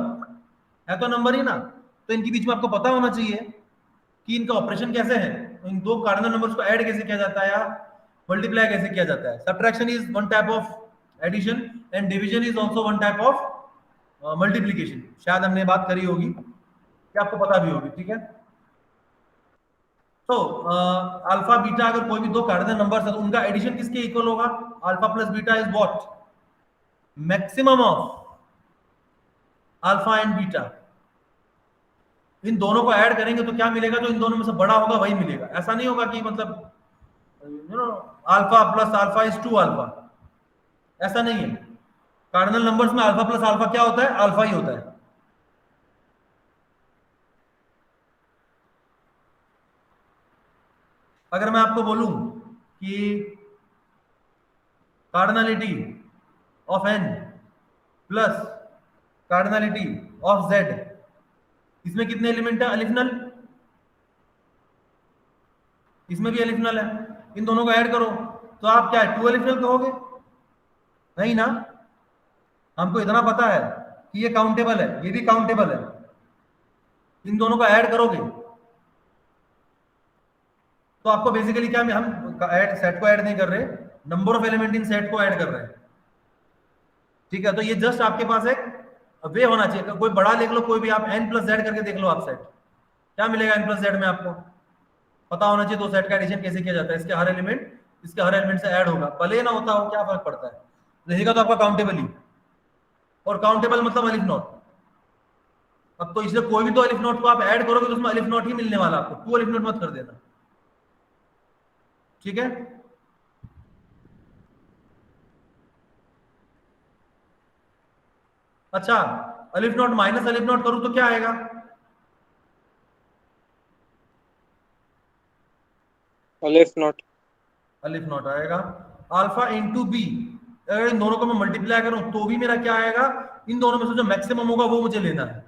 है तो नंबर ही ना, तो इनके बीच में आपको पता होना चाहिए कि इनका ऑपरेशन कैसे है, इन 2 कार्डिनल नंबर्स को ऐड कैसे किया जाता है या मल्टीप्लाई कैसे किया जाता है। Subtraction is one type of addition and division is also one type of multiplication. शायद हमने बात करी होगी कि आपको पता भी होगी। ठीक है, तो अल्फा बीटा अगर कोई भी 2 कार्डिनल नंबर्स है तो उनका एडिशन किसके इक्वल होगा? Alpha plus beta is what? Maximum of alpha and beta. इन दोनों को ऐड करेंगे तो क्या मिलेगा, जो इन दोनों में से बड़ा होगा वही मिलेगा। ऐसा नहीं होगा कि मतलब alpha plus alpha is 2 alpha, ऐसा नहीं है। कार्डिनल नंबर्स में अल्फा प्लस अल्फा क्या होता है, अल्फा ही होता है। अगर मैं आपको बोलूं कि cardinality of n plus cardinality of z, इसमें कितने एलिमेंट है, अलिफ नल, इसमें भी अलिफ नल है, इन दोनों को ऐड करो तो आप क्या है, 2 अलिफ नल कहोगे? नहीं ना, हमको इतना पता है कि ये काउंटेबल है, ये भी काउंटेबल है। इन दोनों को ऐड करोगे तो आपको बेसिकली क्या, हम ऐड सेट को ऐड नहीं कर रहे, number of element in set को ऐड कर रहे हैं, ठीक है। तो ये जस्ट आपके पास एक वे होना चाहिए, कोई बड़ा लिख लो, कोई भी आप n प्लस जेड करके देख लो आप सेट, क्या मिलेगा n प्लस जेड में, आपको पता होना चाहिए दो सेट का एडिशन कैसे किया जाता है, इसके हर एलिमेंट से ऐड होगा, भले ही ना होता हो, क्या फर्क पड़ता है, रहेगा तो आपका काउंटेबल ही, और काउंटेबल मतलब अलिफ नॉट। अब तो इसलिए कोई भी तो अलिफ नॉट को आप ऐड करोगे तो उसमें अलिफ नॉट ही मिलने वाला आपको, 2 अलिफ नॉट मत कर देना, ठीक है। अच्छा, अलिफ नॉट माइनस अलिफ नॉट करूं तो क्या आएगा, अलिफ नॉट आएगा। अल्फा इंटू बी, अगर इन दोनों को मैं मल्टीप्लाई करूं तो भी मेरा क्या आएगा, इन दोनों में से जो मैक्सिमम होगा वो मुझे लेना है।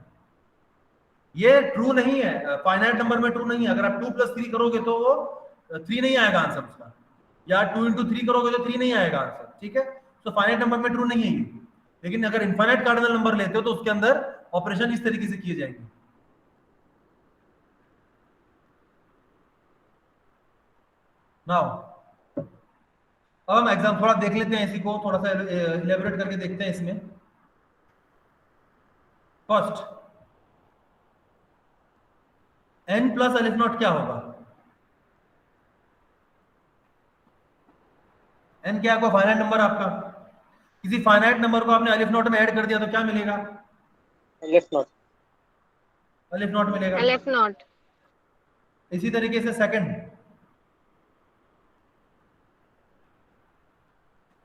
ये ट्रू नहीं है, फाइनाइट नंबर में ट्रू नहीं है। अगर आप 2 + 3 करोगे तो वो 3 नहीं आएगा आंसर उसका, या 2 × 3 करोगे तो 3 नहीं आएगा आंसर, ठीक है। तो फाइनाइट नंबर में ट्रू नहीं है ये। लेकिन अगर इनफाइनाइट कार्डिनल नंबर लेते हो तो उसके अंदर ऑपरेशन इस तरीके से किए जाएंगे। नाउ अब हम एग्जाम थोड़ा देख लेते हैं, इसी को थोड़ा सा इलेबोरेट करके देखते हैं इसमें। फर्स्ट, n प्लस अलिफ नॉट क्या होगा, n क्या है, फाइनाइट नंबर आपका, किसी फाइनाइट नंबर को आपने अलिफ नॉट में ऐड कर दिया तो क्या मिलेगा, अलिफ नॉट मिलेगा। अलिफ नॉट। इसी तरीके से सेकंड,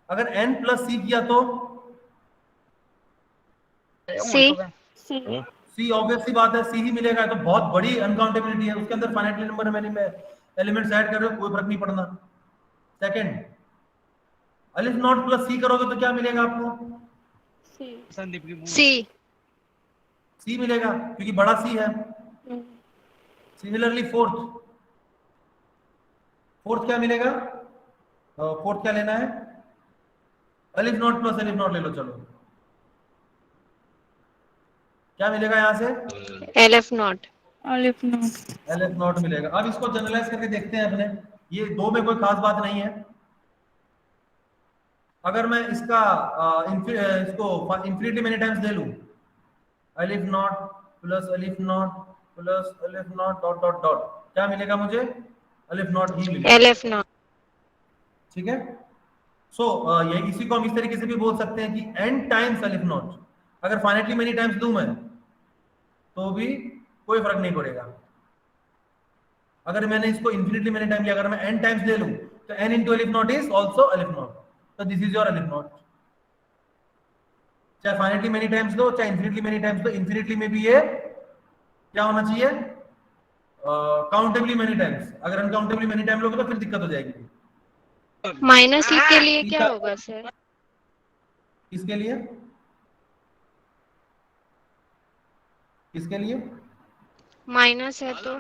अगर n प्लस c किया तो c, ऑब्वियस सी बात है c ही मिलेगा, तो बहुत बड़ी अनकाउंटेबिलिटी है, उसके अंदर फाइनाइट नंबर में एलिमेंट्स ऐड कर रहे हो, कोई फर्क नहीं पड़ना। सेकंड, अलिफ नॉट प्लस c करोगे तो क्या मिलेगा आपको, c मिलेगा क्योंकि बड़ा c है। सिमिलरली फोर्थ क्या मिलेगा, फोर्थ क्या लेना है, अलिफ नॉट प्लस अलिफ नॉट ले लो, चलो क्या मिलेगा यहां से, अलिफ नॉट मिलेगा। अब इसको जनरलाइज करके देखते हैं अपने, ये दो में कोई खास बात नहीं है। अगर मैं इसका इसको इंफिनिटी मेनी टाइम्स ले लूं, अलिफ नॉट प्लस अलिफ नॉट प्लस अलिफ नॉट डॉट डॉट डॉट, क्या मिलेगा मुझे, अलिफ नॉट ही मिलेगा, अलिफ नॉट, ठीक है। सो ये इसी को हम इस तरीके से भी बोल सकते हैं कि n टाइम्स अलिफ नॉट, अगर फाइनाइटली मेनी टाइम्स दूं मैं तो भी कोई फर्क नहीं पड़ेगा। अगर मैंने इसको इन्फिनिटली मेनी टाइम लिया, अगर मैं n टाइम्स ले लूं तो n इंटू अलिफ नॉट इज ऑल्सो अलिफ नॉट, तो दिस इज योर अलिफ नॉट। चाहे फाइनाइटली मेनी टाइम्स दो चाहे इन्फिनिटली मेनी टाइम्स दो, इन्फिनिटली में भी ये क्या होना चाहिए, काउंटेबली मेनी टाइम्स। अगर अनकाउंटेबली मेनी टाइम लोगे तो फिर दिक्कत हो जाएगी। माइनस ई के लिए क्या होगा सर, किसके लिए, किसके लिए, माइनस है तो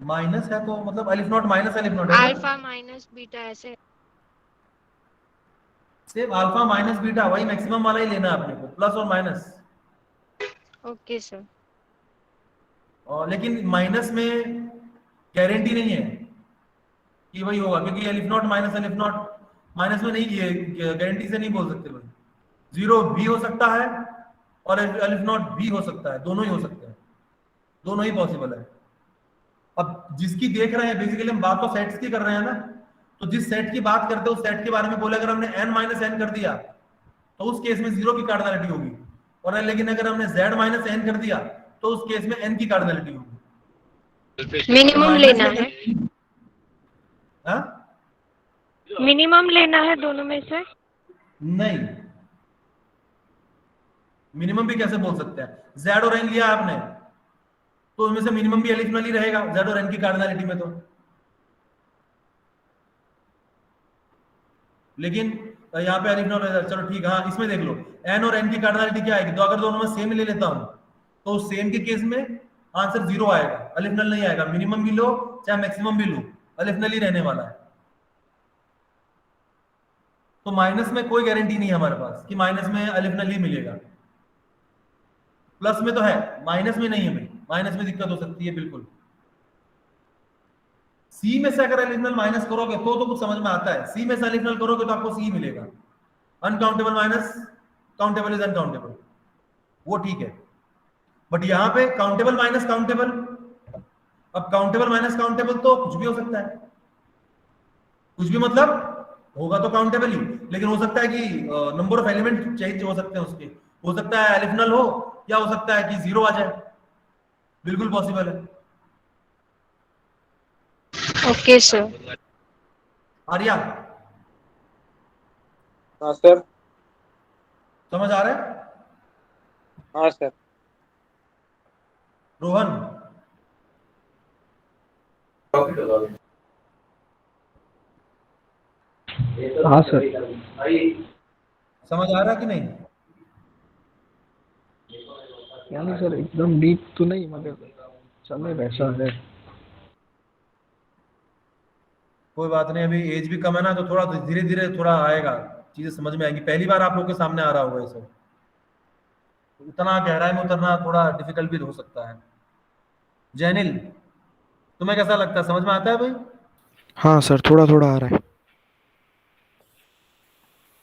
माइनस है तो मतलब अलिफ नॉट माइनस अलिफ नॉट है, अल्फा माइनस बीटा ऐसे, सिर्फ अल्फा माइनस बीटा, वही मैक्सिमम वाला ही लेना है अपने को, प्लस और माइनस। Okay sir. और लेकिन माइनस में गारंटी नहीं है कि वही होगा, क्योंकि अलिफ नॉट माइनस अलिफ नॉट माइनस में नहीं, ये गारंटी से नहीं बोल सकते भाई, जीरो भी हो सकता है और अलिफ नॉट भी हो सकता है, दोनों ही हो सकते हैं, दोनों ही पॉसिबल है। अब जिसकी देख रहे हैं, बेसिकली हम बात तो सेट्स की कर रहे हैं ना, तो जिस सेट की बात करते हैं उस सेट के बारे में बोले, अगर हमने n - n कर दिया तो उस केस में जीरो की कार्डिनलिटी होगी, और लेकिन अगर हमने z माइनस n कर दिया तो उस केस में n की कार्डिनलिटी होगी। मिनिमम लेना है, हाँ? मिनिमम लेना है दोनों में से। नहीं, मिनिमम भी कैसे बोल सकते हैं? z और n लिया आपने तो उनमें से मिनिमम भी एलिफिनल ही रहेगा z और n की कार्डिनलिटी में। तो लेकिन यहाँ पे एलिफिनल है, चलो ठीक है। हाँ, इसमें देख लो n और n की कार्डिनलिटी क्या आएगी, तो अगर दोनों में सेम ले लेता हूं तो सेम के केस में आंसर 0 आएगा, एलिफिनल नहीं आएगा। मिनिमम भी लो चाहे मैक्सिमम भी लो, एलिफिनल ही रहने वाला है। तो माइनस में कोई गारंटी नहीं है हमारे पास कि माइनस में एलिफिनल ही मिलेगा। प्लस में तो है, माइनस में नहीं है भाई, माइनस में दिक्कत हो सकती है बिल्कुल। सी में से अगर एलिफिनल माइनस करोगे तो कुछ समझ में आता है। सी में से एलिफिनल करोगे तो आपको सी मिलेगा। Uncountable minus countable is uncountable, वो ठीक है। बट यहाँ पे काउंटेबल माइनस काउंटेबल, अब काउंटेबल माइनस काउंटेबल तो कुछ भी हो सकता है। कुछ भी मतलब होगा तो काउंटेबल ही, लेकिन हो सकता है कि नंबर ऑफ एलिमेंट चेंज हो सकते हैं उसके। हो सकता है एलिफिनल हो या हो सकता है कि 0 आ जाए, बिल्कुल पॉसिबल है। Okay sir. आर्या हाँ सर। समझ आ रहा है? हाँ सर। रोहन हाँ सर। समझ आ रहा है कि नहीं? यानी सर एकदम डीप तो नहीं, मगर चले वैसा है। कोई बात नहीं, अभी एज भी कम है ना, तो थोड़ा धीरे धीरे थोड़ा आएगा, चीजें समझ में आएंगी। पहली बार आप लोग के सामने आ रहा होगा ये सब, तो इतना गहराई में उतरना थोड़ा डिफिकल्ट भी हो सकता है। जैनिल, तुम्हें कैसा लगता है, समझ में आता है भाई? हाँ सर, थोड़ा थोड़ा आ रहा है।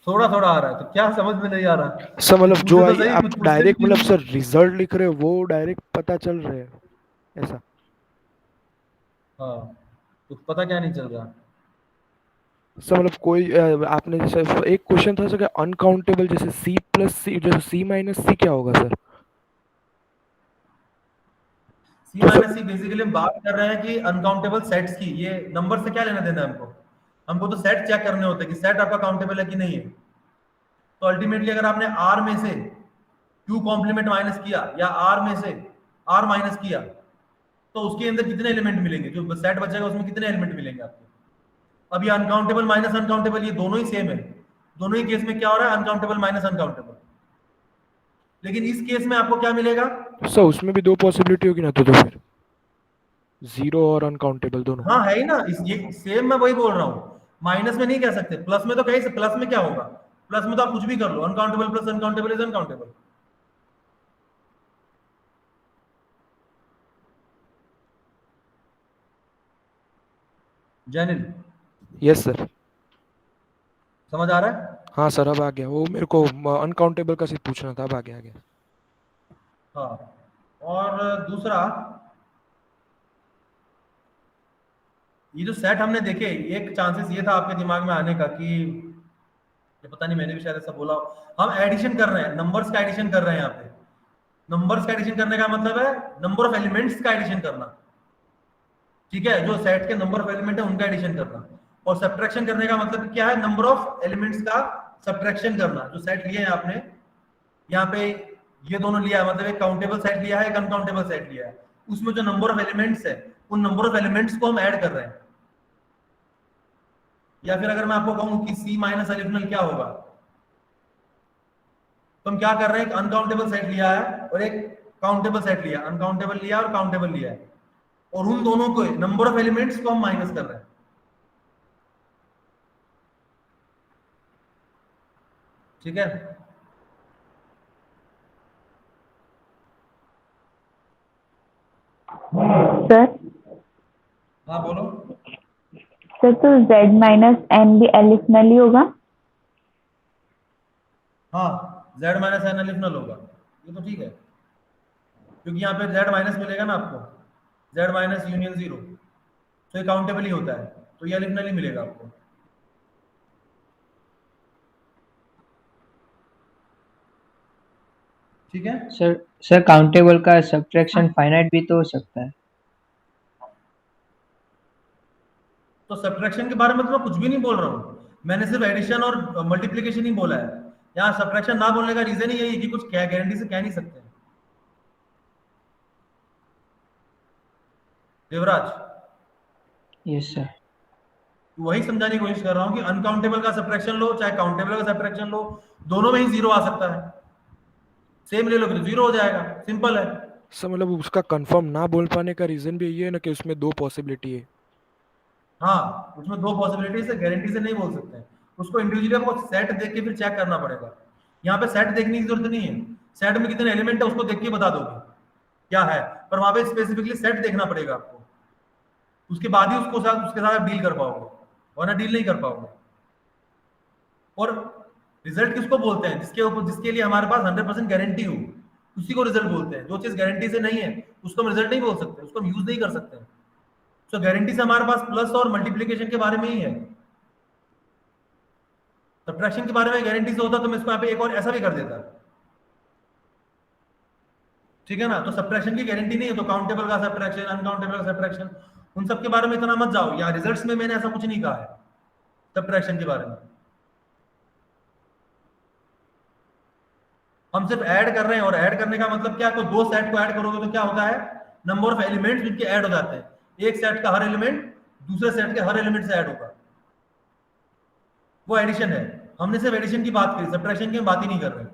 थोड़ा थोड़ा आ रहा है तो क्या समझ में नहीं आ रहा? सर कुछ मतलब जो पूछे तो आई सही, आप कुछ पूछते भी डायरेक्ट मतलब नहीं। सर रिजल्ट लिख रहे हो वो डायरेक्ट पता चल रहे हैं ऐसा? हाँ, तो पता क्या नहीं चल रहा? सर मतलब कोई आपने जैसे एक क्वेश्चन था सर, अनकाउंटेबल जैसे सी प्लस सी, जैसे सी माइनस सी क्या होगा सर? सी तो सर माइनस सी बेसिकली हम बात कर रहे हैं कि अनकाउंटेबल सेट्स की। ये नंबर से क्या लेना देना है हमको? हमको तो सेट चेक करने होते हैं कि सेट आपका काउंटेबल है कि नहीं है। तो अल्टीमेटली अगर आपने आर में से क्यू कॉम्प्लीमेंट माइनस किया या आर में से आर माइनस किया तो उसके अंदर कितने एलिमेंट मिलेंगे? जो सेट बचेगा उसमें कितने एलिमेंट मिलेंगे आपको? अब ये अनकाउंटेबल माइनस अनकाउंटेबल ये दोनों ही सेम है। दोनों ही केस में क्या हो रहा है? Uncountable minus uncountable. लेकिन इस केस में आपको क्या मिलेगा? सर उसमें भी दो पॉसिबिलिटी होगी ना, तो फिर जीरो और अनकाउंटेबल दोनों। हाँ है ही ना, इस ये सेम मैं वही बोल रहा हूँ। माइनस में नहीं कह सकते, प्लस में तो कहीं से, प्लस में क्या होगा? प्लस में तो आप कुछ भी कर लो, uncountable plus uncountable is uncountable. Jainil, yes sir. समझ आ रहा है? हाँ सर अब आ गया, वो मेरे को अनकाउंटेबल का सिर्फ पूछना था, अब आ गया। हाँ, और दूसरा ये जो सेट हमने देखे, एक चांसेस ये था आपके दिमाग में आने का कि ये पता नहीं मैंने भी शायद ऐसा बोला, हम एडिशन कर रहे हैं, नंबर्स का एडिशन कर रहे हैं यहाँ पे। नंबर्स का एडिशन करने का मतलब है नंबर ऑफ एलिमेंट्स का एडिशन करना, ठीक है? जो सेट के नंबर ऑफ एलिमेंट है उनका एडिशन करना। और सब्ट्रैक्शन करने का मतलब क्या है? नंबर ऑफ एलिमेंट्स का सब्ट्रैक्शन करना। जो सेट लिए हैं आपने यहाँ पे, ये दोनों लिया है, मतलब एक काउंटेबल सेट लिया है, एक अनकाउंटेबल सेट लिया है, उसमें जो नंबर ऑफ एलिमेंट्स है उन नंबर ऑफ एलिमेंट्स को हम ऐड कर रहे हैं। या फिर अगर मैं आपको कहूं कि सी माइनस एलिफिनल क्या होगा, तो हम क्या कर रहे हैं? एक अनकाउंटेबल सेट लिया है और एक काउंटेबल सेट लिया, अनकाउंटेबल लिया और काउंटेबल लिया है, और उन दोनों को नंबर ऑफ एलिमेंट्स को हम माइनस कर रहे हैं, ठीक है? सर हाँ बोलो। सर तो z माइनस एन भी एलिफिनल ही होगा? हाँ, z माइनस एन एलिफिनल होगा, ये तो ठीक है, क्योंकि यहाँ पे z माइनस मिलेगा ना आपको, z माइनस यूनियन 0, तो ये काउंटेबल ही होता है, तो ये एलिफिनल ही मिलेगा आपको। ठीक है। सर काउंटेबल का सब्ट्रैक्शन फाइनाइट भी तो हो सकता है। तो सब्ट्रैक्शन के बारे में तो मैं कुछ भी नहीं बोल रहा हूँ, मैंने सिर्फ एडिशन और मल्टीप्लिकेशन ही बोला है। यहाँ सब्ट्रैक्शन ना बोलने का रीजन ही यही है कि कुछ क्या गारंटी से कह नहीं सकते। Devraj, yes sir. वही समझाने की कोशिश कर रहा हूँ कि अनकाउंटेबल का सब्ट्रैक्शन लो चाहे काउंटेबल का सब्ट्रैक्शन लो, दोनों में ही जीरो आ सकता है। सेम ले लो तो जीरो हो जाएगा, सिंपल है। सर मतलब उसका कंफर्म ना बोल पाने का रीजन भी यही है ना कि उसमें दो पॉसिबिलिटी है। हाँ, उसमें दो पॉसिबिलिटी से गारंटी से नहीं बोल सकते हैं, उसको इंडिविजुअली आपको सेट देख के फिर चेक करना पड़ेगा। यहाँ पे सेट देखने की जरूरत नहीं है, सेट में कितने एलिमेंट है उसको देख के बता दोगे क्या है, पर वहां पे स्पेसिफिकली सेट देखना पड़ेगा आपको, उसके बाद ही उसके साथ डील कर पाओगे, वरना डील नहीं कर पाओगे। और रिजल्ट किसको बोलते हैं? जिसके लिए हमारे पास 100% गारंटी हो, उसी को रिजल्ट बोलते हैं। जो चीज गारंटी से नहीं है उसको हम रिजल्ट नहीं बोल सकते, उसको हम यूज नहीं कर सकते। तो गारंटी से हमारे पास प्लस और मल्टीप्लिकेशन के बारे में ही है। सब्ट्रैक्शन के बारे में गारंटी से होता तो मैं इसको यहाँ पे एक और ऐसा भी कर देता, ठीक है ना। तो सब्ट्रैक्शन की गारंटी नहीं है, तो काउंटेबल का सब्ट्रैक्शन, अनकाउंटेबल का सब्ट्रैक्शन, उन सब के बारे में इतना मत जाओ। यहाँ रिजल्ट्स में मैंने ऐसा कुछ नहीं कहा है सब्ट्रैक्शन के बारे में। हम सिर्फ ऐड कर रहे हैं, और ऐड करने का मतलब क्या, कोई दो सेट को ऐड करोगे तो क्या होता है, नंबर ऑफ एलिमेंट्स जिनके ऐड हो जाते हैं। एक सेट का हर एलिमेंट दूसरे सेट के हर एलिमेंट से ऐड होगा, वो एडिशन है। हमने सिर्फ एडिशन की बात करी, सब्ट्रैक्शन की हम बात ही नहीं कर रहे।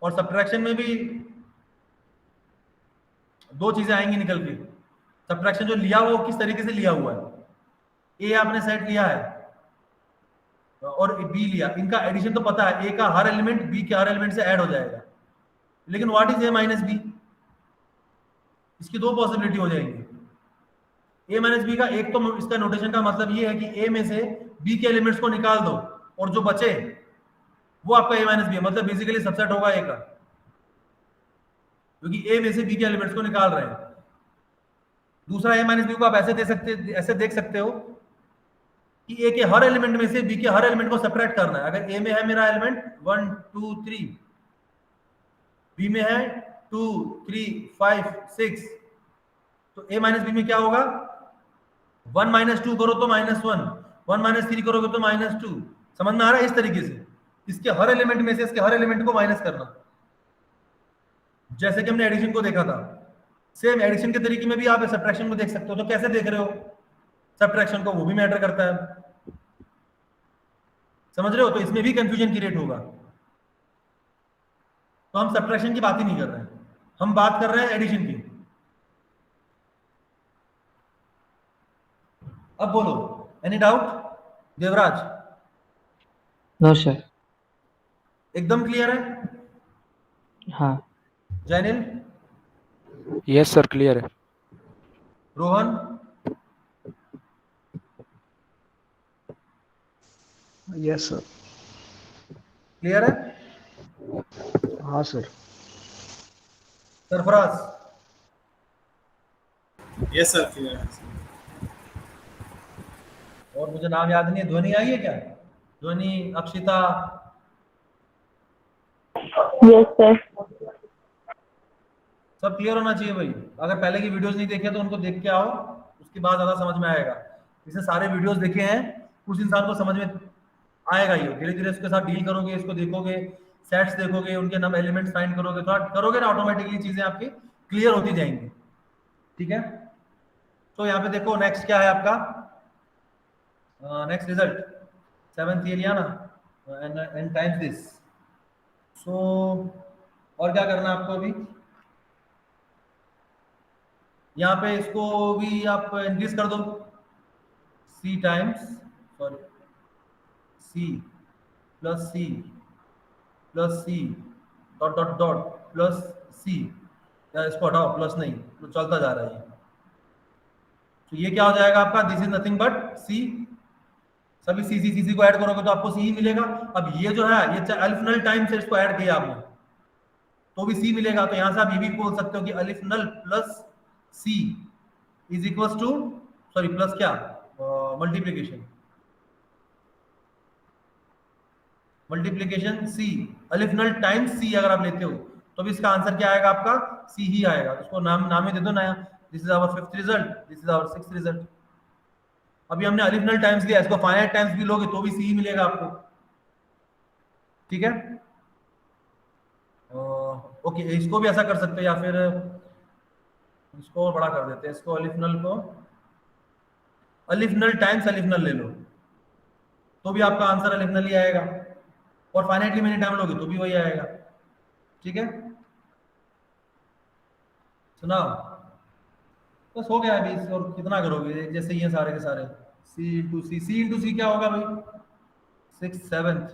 और सब्ट्रैक्शन में भी दो चीजें आएंगी निकल के। सब्ट्रैक्शन जो लिया वो किस तरीके से लिया हुआ है, ए आपने सेट लिया है और बी लिया, इनका एडिशन तो पता है, ए का हर एलिमेंट बी के हर एलिमेंट से ऐड हो जाएगा। लेकिन what is A minus B, इसकी दो पॉसिबिलिटी हो जाएंगी। ए माइनस बी का एक तो इसका नोटेशन का मतलब ये है कि ए में से बी के एलिमेंट्स को निकाल दो और जो बचे वो आपका ए माइनस बी है, मतलब बेसिकली सबसेट होगा ए का, क्योंकि ए में से बी के एलिमेंट्स को निकाल रहे हैं। दूसरा ए माइनस बी को आप ऐसे देख सकते हो कि ए के हर एलिमेंट में से बी के हर एलिमेंट को सेपरेट करना है। अगर ए में है मेरा एलिमेंट 1 2 3, बी में है 2 3 5 6, तो ए माइनस बी में क्या होगा, 1 - 2 करो तो -1, 1 - 3 करोगे तो -2। समझ में आ रहा है? इस तरीके से इसके हर एलिमेंट में से इसके हर एलिमेंट को माइनस करना, जैसे कि हमने एडिशन को देखा था। सेम एडिशन के तरीके में भी आप सब्ट्रैक्शन को देख सकते हो। तो कैसे देख रहे हो सब्ट्रैक्शन को, वो भी मैटर करता है, समझ रहे हो? तो इसमें भी कंफ्यूजन क्रिएट होगा। तो हम सब्ट्रैक्शन की बात ही नहीं कर रहे हैं, हम बात कर रहे हैं एडिशन की। अब बोलो, any doubt Devraj? No sir. एकदम क्लियर है? हाँ। जैनिल? यस सर, क्लियर है। रोहन? Yes sir. क्लियर है? हाँ sir. Sarfaraz? Yes sir, clear है। और मुझे नाम याद नहीं है, ध्वनि आई है क्या? ध्वनि, अक्षिता? Yes sir. सब क्लियर होना चाहिए भाई। अगर पहले की वीडियोस नहीं देखे तो उनको देख के आओ, उसके बाद ज्यादा समझ में आएगा। जिसने सारे वीडियोस देखे हैं उस इंसान को समझ में आएगा ही। धीरे धीरे उसके साथ डील करोगे, इसको देखोगे, सेट्स देखोगे, उनके नाम एलिमेंट्स फाइंड करोगे, थोड़ा करोगे ना, ऑटोमेटिकली चीजें आपकी क्लियर होती जाएंगी। ठीक है, तो यहाँ पे देखो नेक्स्ट क्या है आपका, नेक्स्ट रिजल्ट 7th ये लिया ना, एंड टाइम्स दिस। सो और क्या करना है आपको अभी, यहाँ पे इसको भी आप इंक्रीज कर दो, c times sorry c plus c plus c dot dot dot plus c, या इसको हटाओ, प्लस नहीं तो चलता जा रहा है। तो ये क्या हो जाएगा आपका, this is nothing but c। सभी सी को ऐड करोगे तो आपको c ही मिलेगा। अब ये जो है ये अलिफ नल टाइम से इसको ऐड किया आपने तो भी c मिलेगा। तो यहां से आप ये भी बोल सकते हो कि aleph null plus c is equal to, sorry plus क्या, multiplication, multiplication C, aleph null times C अगर आप लेते हो तो भी इसका आंसर क्या आएगा आपका सी ही आएगा। तो उसको नाम ही दे दो नया, this is our fifth result, this is our sixth result. अभी हमने अलिफ नल टाइम्स लिया, इसको फाइनाइट टाइम्स भी लोगे तो भी सी ही मिलेगा आपको, ठीक है। ओके, इसको भी ऐसा कर सकते हैं या फिर इसको और बड़ा कर देते हैं, इसको अलिफ नल को अलिफ नल टाइम्स अलिफ नल ले लो तो भी आपका आंसर अलिफ नल ही आएगा, और फाइनाइटली मेनी टाइम लोगे तो भी वही आएगा, ठीक है। सुनाओ, बस हो गया अभी, और कितना करोगे, जैसे ये सारे के सारे सी इंटू सी, सी इंटू सी क्या होगा भाई, सिक्स सेवंथ,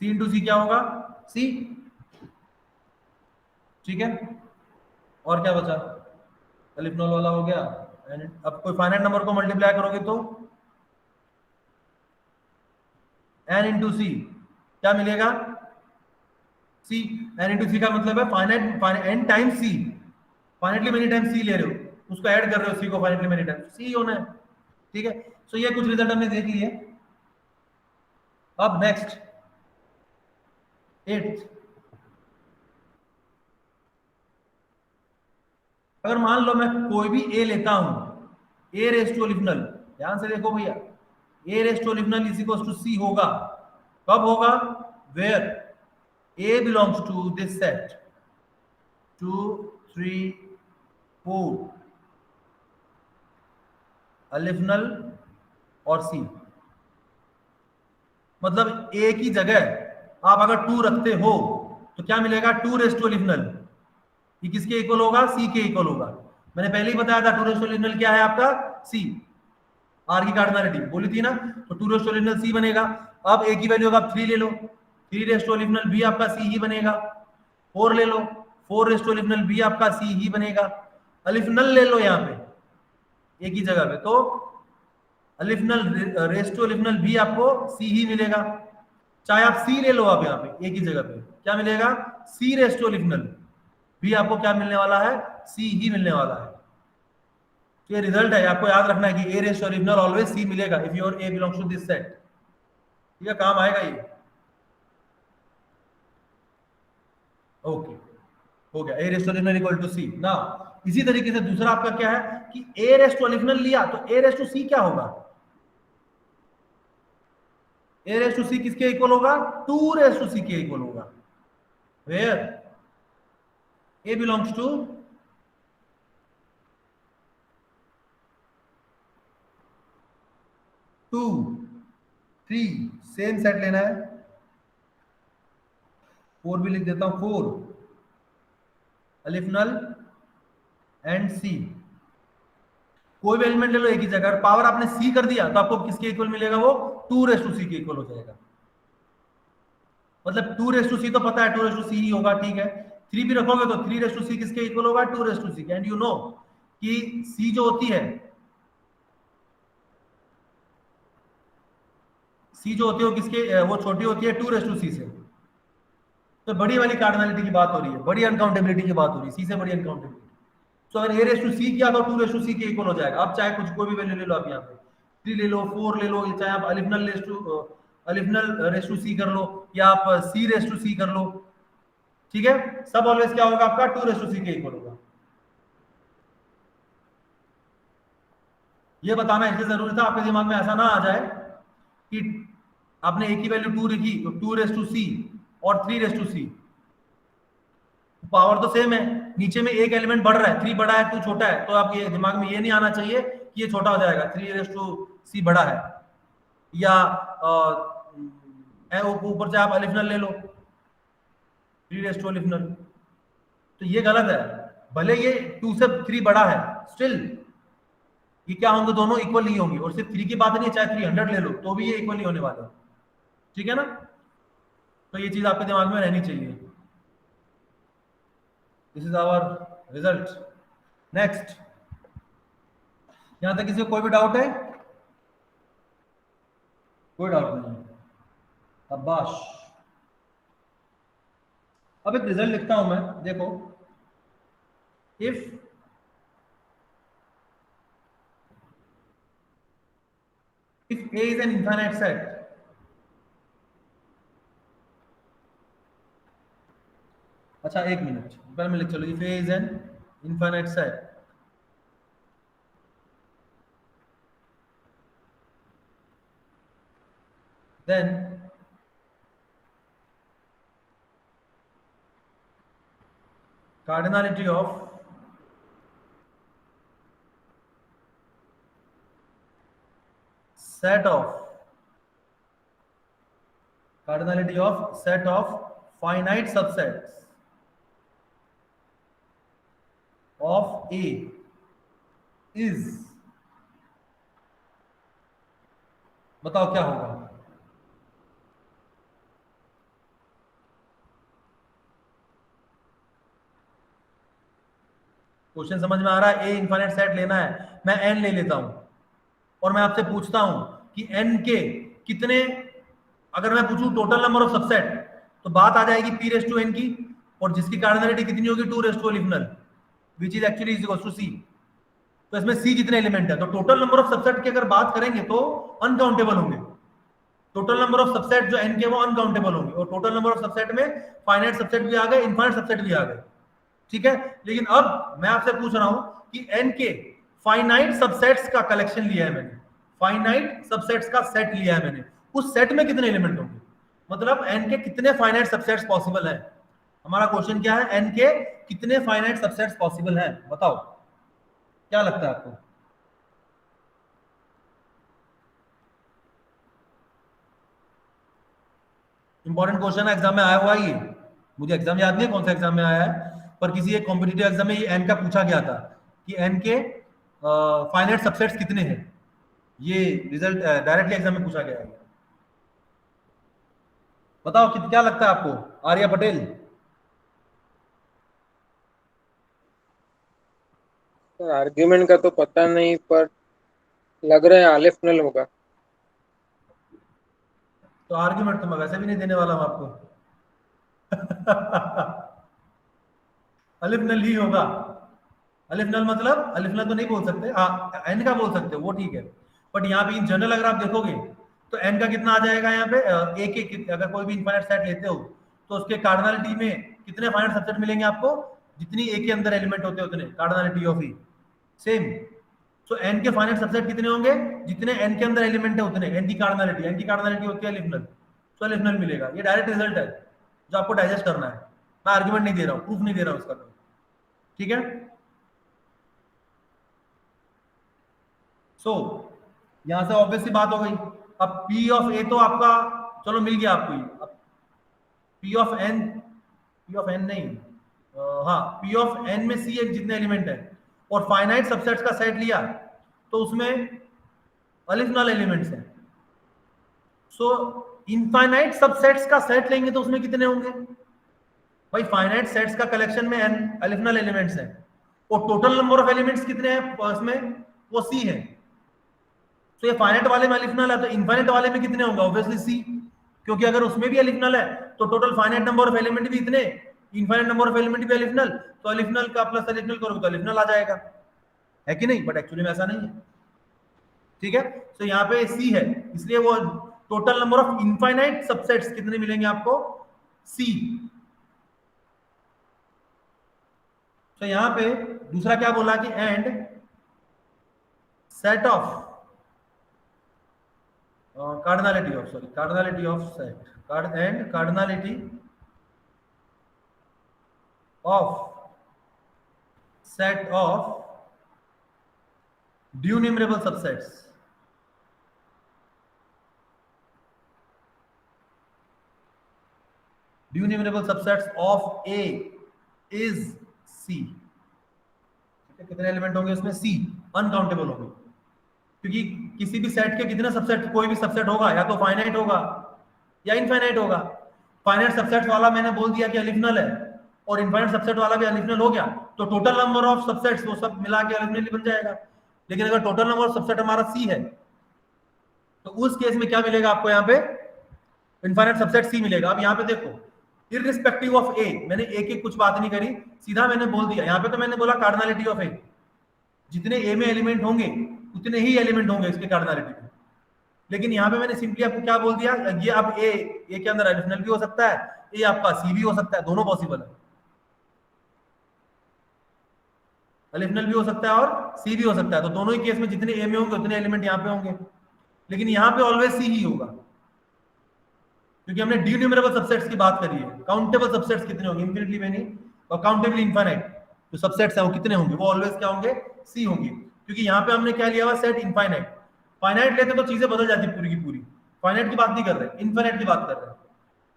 सी इंटू सी क्या होगा सी, ठीक है। और क्या बचा, अलिफ नल वाला हो गया। अब कोई फाइनाइट नंबर को मल्टीप्लाई करोगे तो n इंटू सी क्या मिलेगा सी, n इंटू सी का मतलब है finite n times C, finitely many times C ले रहे हो, उसको ऐड कर रहे हो सी को फाइनाइटली मेनी टाइम्स, सी होना है, ठीक है। सो ये कुछ रिजल्ट हमने देख लिए। अब नेक्स्ट 8th, अगर मान लो मैं कोई भी a लेता हूं, a रेस टू अलिफ नल, ध्यान से देखो भैया, a raise to aleph null is equal to c होगा, कब होगा, where a belongs to this set 2 3 4 अलिफ नल और c, मतलब a की जगह आप अगर 2 रखते हो तो क्या मिलेगा, 2 रेस टू अलिफ नल, ये किसके इक्वल होगा, c के इक्वल होगा। मैंने पहले ही बताया था 2 रेस टू अलिफ नल क्या है आपका c, r की कार्डिनलिटी बोली थी ना, तो 2 raise to aleph null c बनेगा। अब a की वैल्यू आप 3 ले लो, 3 रेस टू अलिफ नल भी आपका c ही बनेगा। 4 ले लो, 4 रेस टू अलिफ नल भी आपका c ही बनेगा। अलिफ नल ले लो यहाँ पे a की जगह पे, तो अलिफ नल रेस टू अलिफ नल भी आपको c ही मिलेगा। चाहे आप c ले लो, आप यहाँ पे a की जगह पे क्या मिलेगा, c रेस टू अलिफ नल भी आपको क्या मिलने वाला है, c ही मिलने वाला है। तो ये रिजल्ट है, आपको याद रखना है कि a raise to aleph null always c मिलेगा if your a belongs to this set, ठीक है, काम आएगा ये। ओके, हो गया, a raise to aleph null equal to c ना। इसी तरीके से दूसरा आपका क्या है कि a रेस टू अलिफ नल लिया तो a रेस टू c क्या होगा, a रेस टू c किसके इक्वल होगा, 2 रेस टू c के इक्वल होगा, where a belongs to 2 3, same set लेना है, 4 भी लिख देता हूं, 4 अलिफ नल एंड c, कोई भी एलिमेंट ले लो एक ही जगह, पावर आपने c कर दिया तो आपको किसके इक्वल मिलेगा, वो 2 रेस टू c के इक्वल हो जाएगा। मतलब 2 रेस टू c तो पता है 2 रेस टू c ही होगा, ठीक है। 3 भी रखोगे तो 3 रेस टू c किसके इक्वल होगा, 2 raise to c, and you know कि c जो होती है, c जो होती है वो किसके, वो छोटी होती है 2 रेस टू c से। तो बड़ी वाली कार्डिनलिटी की बात हो रही है, बड़ी अनकाउंटेबिलिटी की बात हो रही है, c से बड़ी अनकाउंटेबिलिटी। तो अगर a रेस टू c किया तो 2 रेस टू c के इक्वल हो जाएगा। अब चाहे कुछ कोई भी वैल्यू ले लो, आप यहाँ पे 3 ले लो, 4 ले लो, चाहे आप अलिफ नल रेस टू c कर लो, या आप c रेस टू c कर लो, ठीक है। सब ऑलवेज क्या होगा आपका, 2 रेस टू c के इक्वल होगा। ये बताना इसलिए जरूरी था आपके दिमाग में ऐसा ना आ जाए कि आपने एक ही वैल्यू 2 लिखी तो 2 रेस टू c और 3 रेस टू c, पावर तो सेम है, नीचे में एक एलिमेंट बढ़ रहा है, 3 बड़ा है 2 छोटा है, तो आपके दिमाग में ये नहीं आना चाहिए कि ये छोटा हो जाएगा, 3 रेस टू c बड़ा है, या ऊपर से आप अलिफ नल ले लो 3 रेस टू अलिफ नल, तो ये गलत है। भले ये 2 से 3 बड़ा है, स्टिल ये क्या होंगे, दोनों इक्वल नहीं होंगे। और सिर्फ 3 की बात नहीं है, चाहे 300 ले लो तो भी ये इक्वल नहीं होने वाले, ठीक है ना। तो ये चीज आपके दिमाग में रहनी चाहिए। This is our result. Next, यहां तक किसी को कोई भी डाउट है, कोई डाउट नहीं है, अब्बास। अब एक रिजल्ट लिखता हूं मैं, देखो, if If A is an infinite set, अच्छा एक मिनट पहले मैं लिख चलो, if A is an infinite set, then cardinality of set of finite subsets of A is, बताओ क्या होगा? क्वेश्चन समझ में आ रहा है? ए इनफाइनाइट सेट लेना है, मैं एन ले लेता हूं और मैं आपसे पूछता हूं कि एन के कितने, अगर मैं पूछूं टोटल नंबर ऑफ सबसेट तो बात आ जाएगी p रेज़ टू n की, और जिसकी कार्डिनलिटी कितनी होगी 2 raise to aleph null, which is actually is equal to c। तो इसमें c कितने एलिमेंट है, तो टोटल नंबर ऑफ सबसेट की अगर बात करेंगे तो अनकाउंटेबल होंगे। टोटल नंबर ऑफ सबसेट जो n के वो अनकाउंटेबल होंगे, और टोटल नंबर ऑफ सबसेट में फाइनाइट सबसेट भी आ गए, इनफाइनाइट सबसेट भी आ गए, ठीक है। लेकिन अब मैं आपसे पूछ रहा हूं कि n के फाइनाइट सबसेट्स का कलेक्शन लिया है मैंने, फाइनाइट सबसेट्स का सेट लिया है मैंने, उस सेट में कितने एलिमेंट होंगे, मतलब n के कितने फाइनाइट सबसेट्स पॉसिबल हैं। हमारा क्वेश्चन क्या है, n के कितने फाइनाइट सबसेट्स पॉसिबल हैं, बताओ क्या लगता है आपको? इंपॉर्टेंट क्वेश्चन है, एग्जाम में आया हुआ है ये, मुझे एग्जाम याद नहीं कौन सा एग्जाम में आया है, पर किसी एक कॉम्पिटिटिव एग्जाम में ये n का पूछा गया था कि n के फाइनाइट सबसेट्स कितने हैं। ये रिजल्ट डायरेक्टली एग्जाम में पूछा गया है। बताओ क्या लगता है आपको आर्या पटेल? सर आर्ग्यूमेंट का तो पता नहीं, पर लग रहा है अलिफ नल होगा। तो आर्ग्यूमेंट तो मैं वैसे भी नहीं देने वाला हूं आपको। अलिफ नल ही होगा। अलिफ नल मतलब अलिफ नल तो नहीं बोल सकते, एन का बोल सकते हो वो ठीक है, बट यहाँ पे इन जनरल अगर आप देखोगे तो एन का कितना आ जाएगा यहाँ पे, एक अगर कोई भी इनफाइनाइट सेट लेते हो तो उसके कार्डिनलिटी में कितने फाइनाइट सबसेट मिलेंगे आपको, जितनी ए के अंदर एलिमेंट होते हैं उतने, cardinality of E same. So N के फाइनाइट सबसेट कितने होंगे, जितने एन के अंदर एलिमेंट है उतने, एन की कार्डिनलिटी होती है अलिफ नल, तो अलिफ नल मिलेगा। ये डायरेक्ट रिजल्ट है जो आपको डाइजेस्ट करना है, मैं आर्गुमेंट नहीं दे रहा हूँ, प्रूफ नहीं दे रहा हूँ उसका, ठीक है। सो यहां से ऑब्वियसली बात हो गई। अब P ऑफ A तो आपका चलो मिल गया आपको, अब P ऑफ N नहीं, हाँ P ऑफ N में C जितने एलिमेंट है और फाइनाइट सबसेट्स का सेट लिया तो उसमें अलिफ नल एलिमेंट्स हैं। सो इनफाइनाइट सबसेट्स का सेट लेंगे तो उसमें कितने होंगे भाई, फाइनाइट सेट्स का कलेक्शन में n अलिफ नल एलिमेंट्स हैं और टोटल नंबर ऑफ एलिमेंट्स कितने हैं उसमें, वो C है। तो ये फाइनाइट वाले में अलिफ नल है तो इनफाइनाइट वाले में कितने होंगे, ऑब्वियसली C, क्योंकि अगर उसमें भी अलिफ नल है तो total finite number of element भी इतने, इनफाइनाइट नंबर ऑफ एलिमेंट भी अलिफ नल, तो अलिफ नल का प्लस अलिफ नल करोगे तो अलिफ नल आ जाएगा, है कि नहीं? बट एक्चुअली में ऐसा नहीं है, ठीक है। तो यहाँ पे C है, इसलिए वो total number of infinite subsets कितने मिलेंगे आपको, C। तो यहाँ पे दूसरा क्या बोला कि and set of cardinality of set, cardinality of set of dunumerable subsets, dunumerable subsets of A is C। कितने एलिमेंट होंगे उसमें, C, अनकाउंटेबल होंगे, क्योंकि किसी भी सेट के कितने सबसेट, कोई भी सबसेट होगा या तो फाइनाइट होगा या इनफाइनाइट होगा। फाइनाइट सबसेट वाला मैंने बोल दिया कि अलिफ नल है और इनफाइनाइट सबसेट वाला भी अलिफ नल हो गया, तो टोटल नंबर ऑफ सबसेट्स वो सब मिला के अलिफ नल बन जाएगा। लेकिन अगर टोटल नंबर ऑफ सबसेट हमारा C है तो उस केस में क्या मिलेगा आपको, यहाँ पे इनफाइनाइट सबसेट C मिलेगा। अब यहाँ पे देखो, इररिस्पेक्टिव ऑफ A, मैंने A की कुछ बात नहीं करी, सीधा मैंने बोल दिया। यहाँ पे तो मैंने बोला कार्डिनलिटी ऑफ A, जितने A में एलिमेंट होंगे उतने ही एलिमेंट होंगे इसके कार्डिनलिटी में, लेकिन यहाँ पे मैंने सिंपली आपको क्या बोल दिया, ये अब ए के अंदर एडिशनल भी हो सकता है, ये आपका सी भी हो सकता है, दोनों पॉसिबल है। एलिफिनल भी हो सकता है और सी भी हो सकता है, तो दोनों ही केस में जितने ए में होंगे उतने एलिमेंट यहाँ पे होंगे, लेकिन यहाँ पे ऑलवेज सी ही होगा, क्योंकि हमने ड्यून्यूमरेबल सबसेट्स की बात करी है। काउंटेबल सबसेट्स कितने होंगे, इन्फिनिटली मेनी और काउंटेबली इनफाइनाइट जो सबसेट्स हैं वो कितने होंगे, वो ऑलवेज क्या होंगे, सी होंगे, क्योंकि यहाँ पे हमने क्या लिया हुआ, सेट इनफाइनाइट। फाइनाइट लेते तो चीजें बदल जाती पूरी की पूरी, फाइनाइट की बात नहीं कर रहे, इनफाइनाइट की बात कर रहे हैं।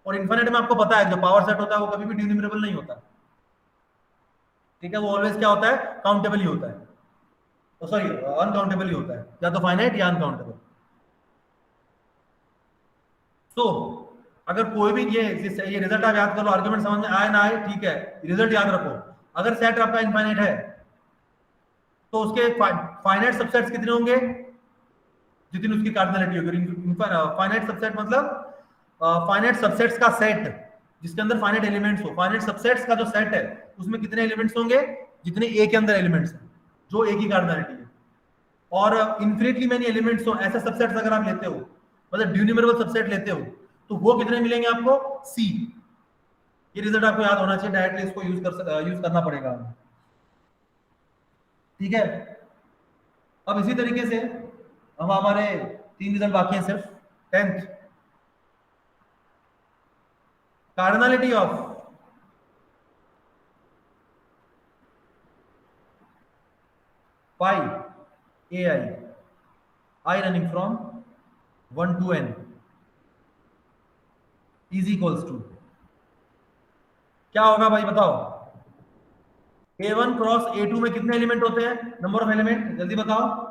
और इनफाइनाइट में आपको पता है जो पावर सेट होता है वो कभी भी ड्यून्यूमरेबल नहीं होता, ठीक है, वो ऑलवेज क्या होता है, काउंटेबल ही होता है, सॉरी अनकाउंटेबल ही होता है, या तो फाइनाइट या अनकाउंटेबल। सो अगर कोई भी ये रिजल्ट आप याद कर लो, आर्गुमेंट समझ में आए ना आए, ठीक है, रिजल्ट याद रखो। अगर सेट आपका इनफाइनाइट है तो उसके फाइनाइट सबसेट्स कितने होंगे, जितनी उसकी कार्डिनलिटी होगी। फाइनाइट सबसेट मतलब फाइनाइट सबसेट्स का सेट जिसके अंदर फाइनाइट एलिमेंट्स हो, फाइनाइट सबसेट्स का जो सेट है उसमें कितने एलिमेंट्स होंगे, जितने ए के अंदर एलिमेंट्स हैं, जो ए की कार्डिनलिटी है। और इन्फिनिटली मेनी एलिमेंट्स हो, ऐसे सबसेट्स अगर आप लेते हो, मतलब ड्यून्यूमरेबल सबसेट लेते हो, तो वो कितने मिलेंगे आपको, सी। ये रिजल्ट आपको याद होना चाहिए, डायरेक्टली इसको यूज करना पड़ेगा, ठीक है। अब इसी तरीके से हम हमारे 3 रिजल्ट बाकी हैं सिर्फ। 10th cardinality of pi I running from 1 to n is equals to क्या होगा भाई बताओ, A1 क्रॉस A2 में कितने एलिमेंट होते हैं, नंबर ऑफ एलिमेंट जल्दी बताओ।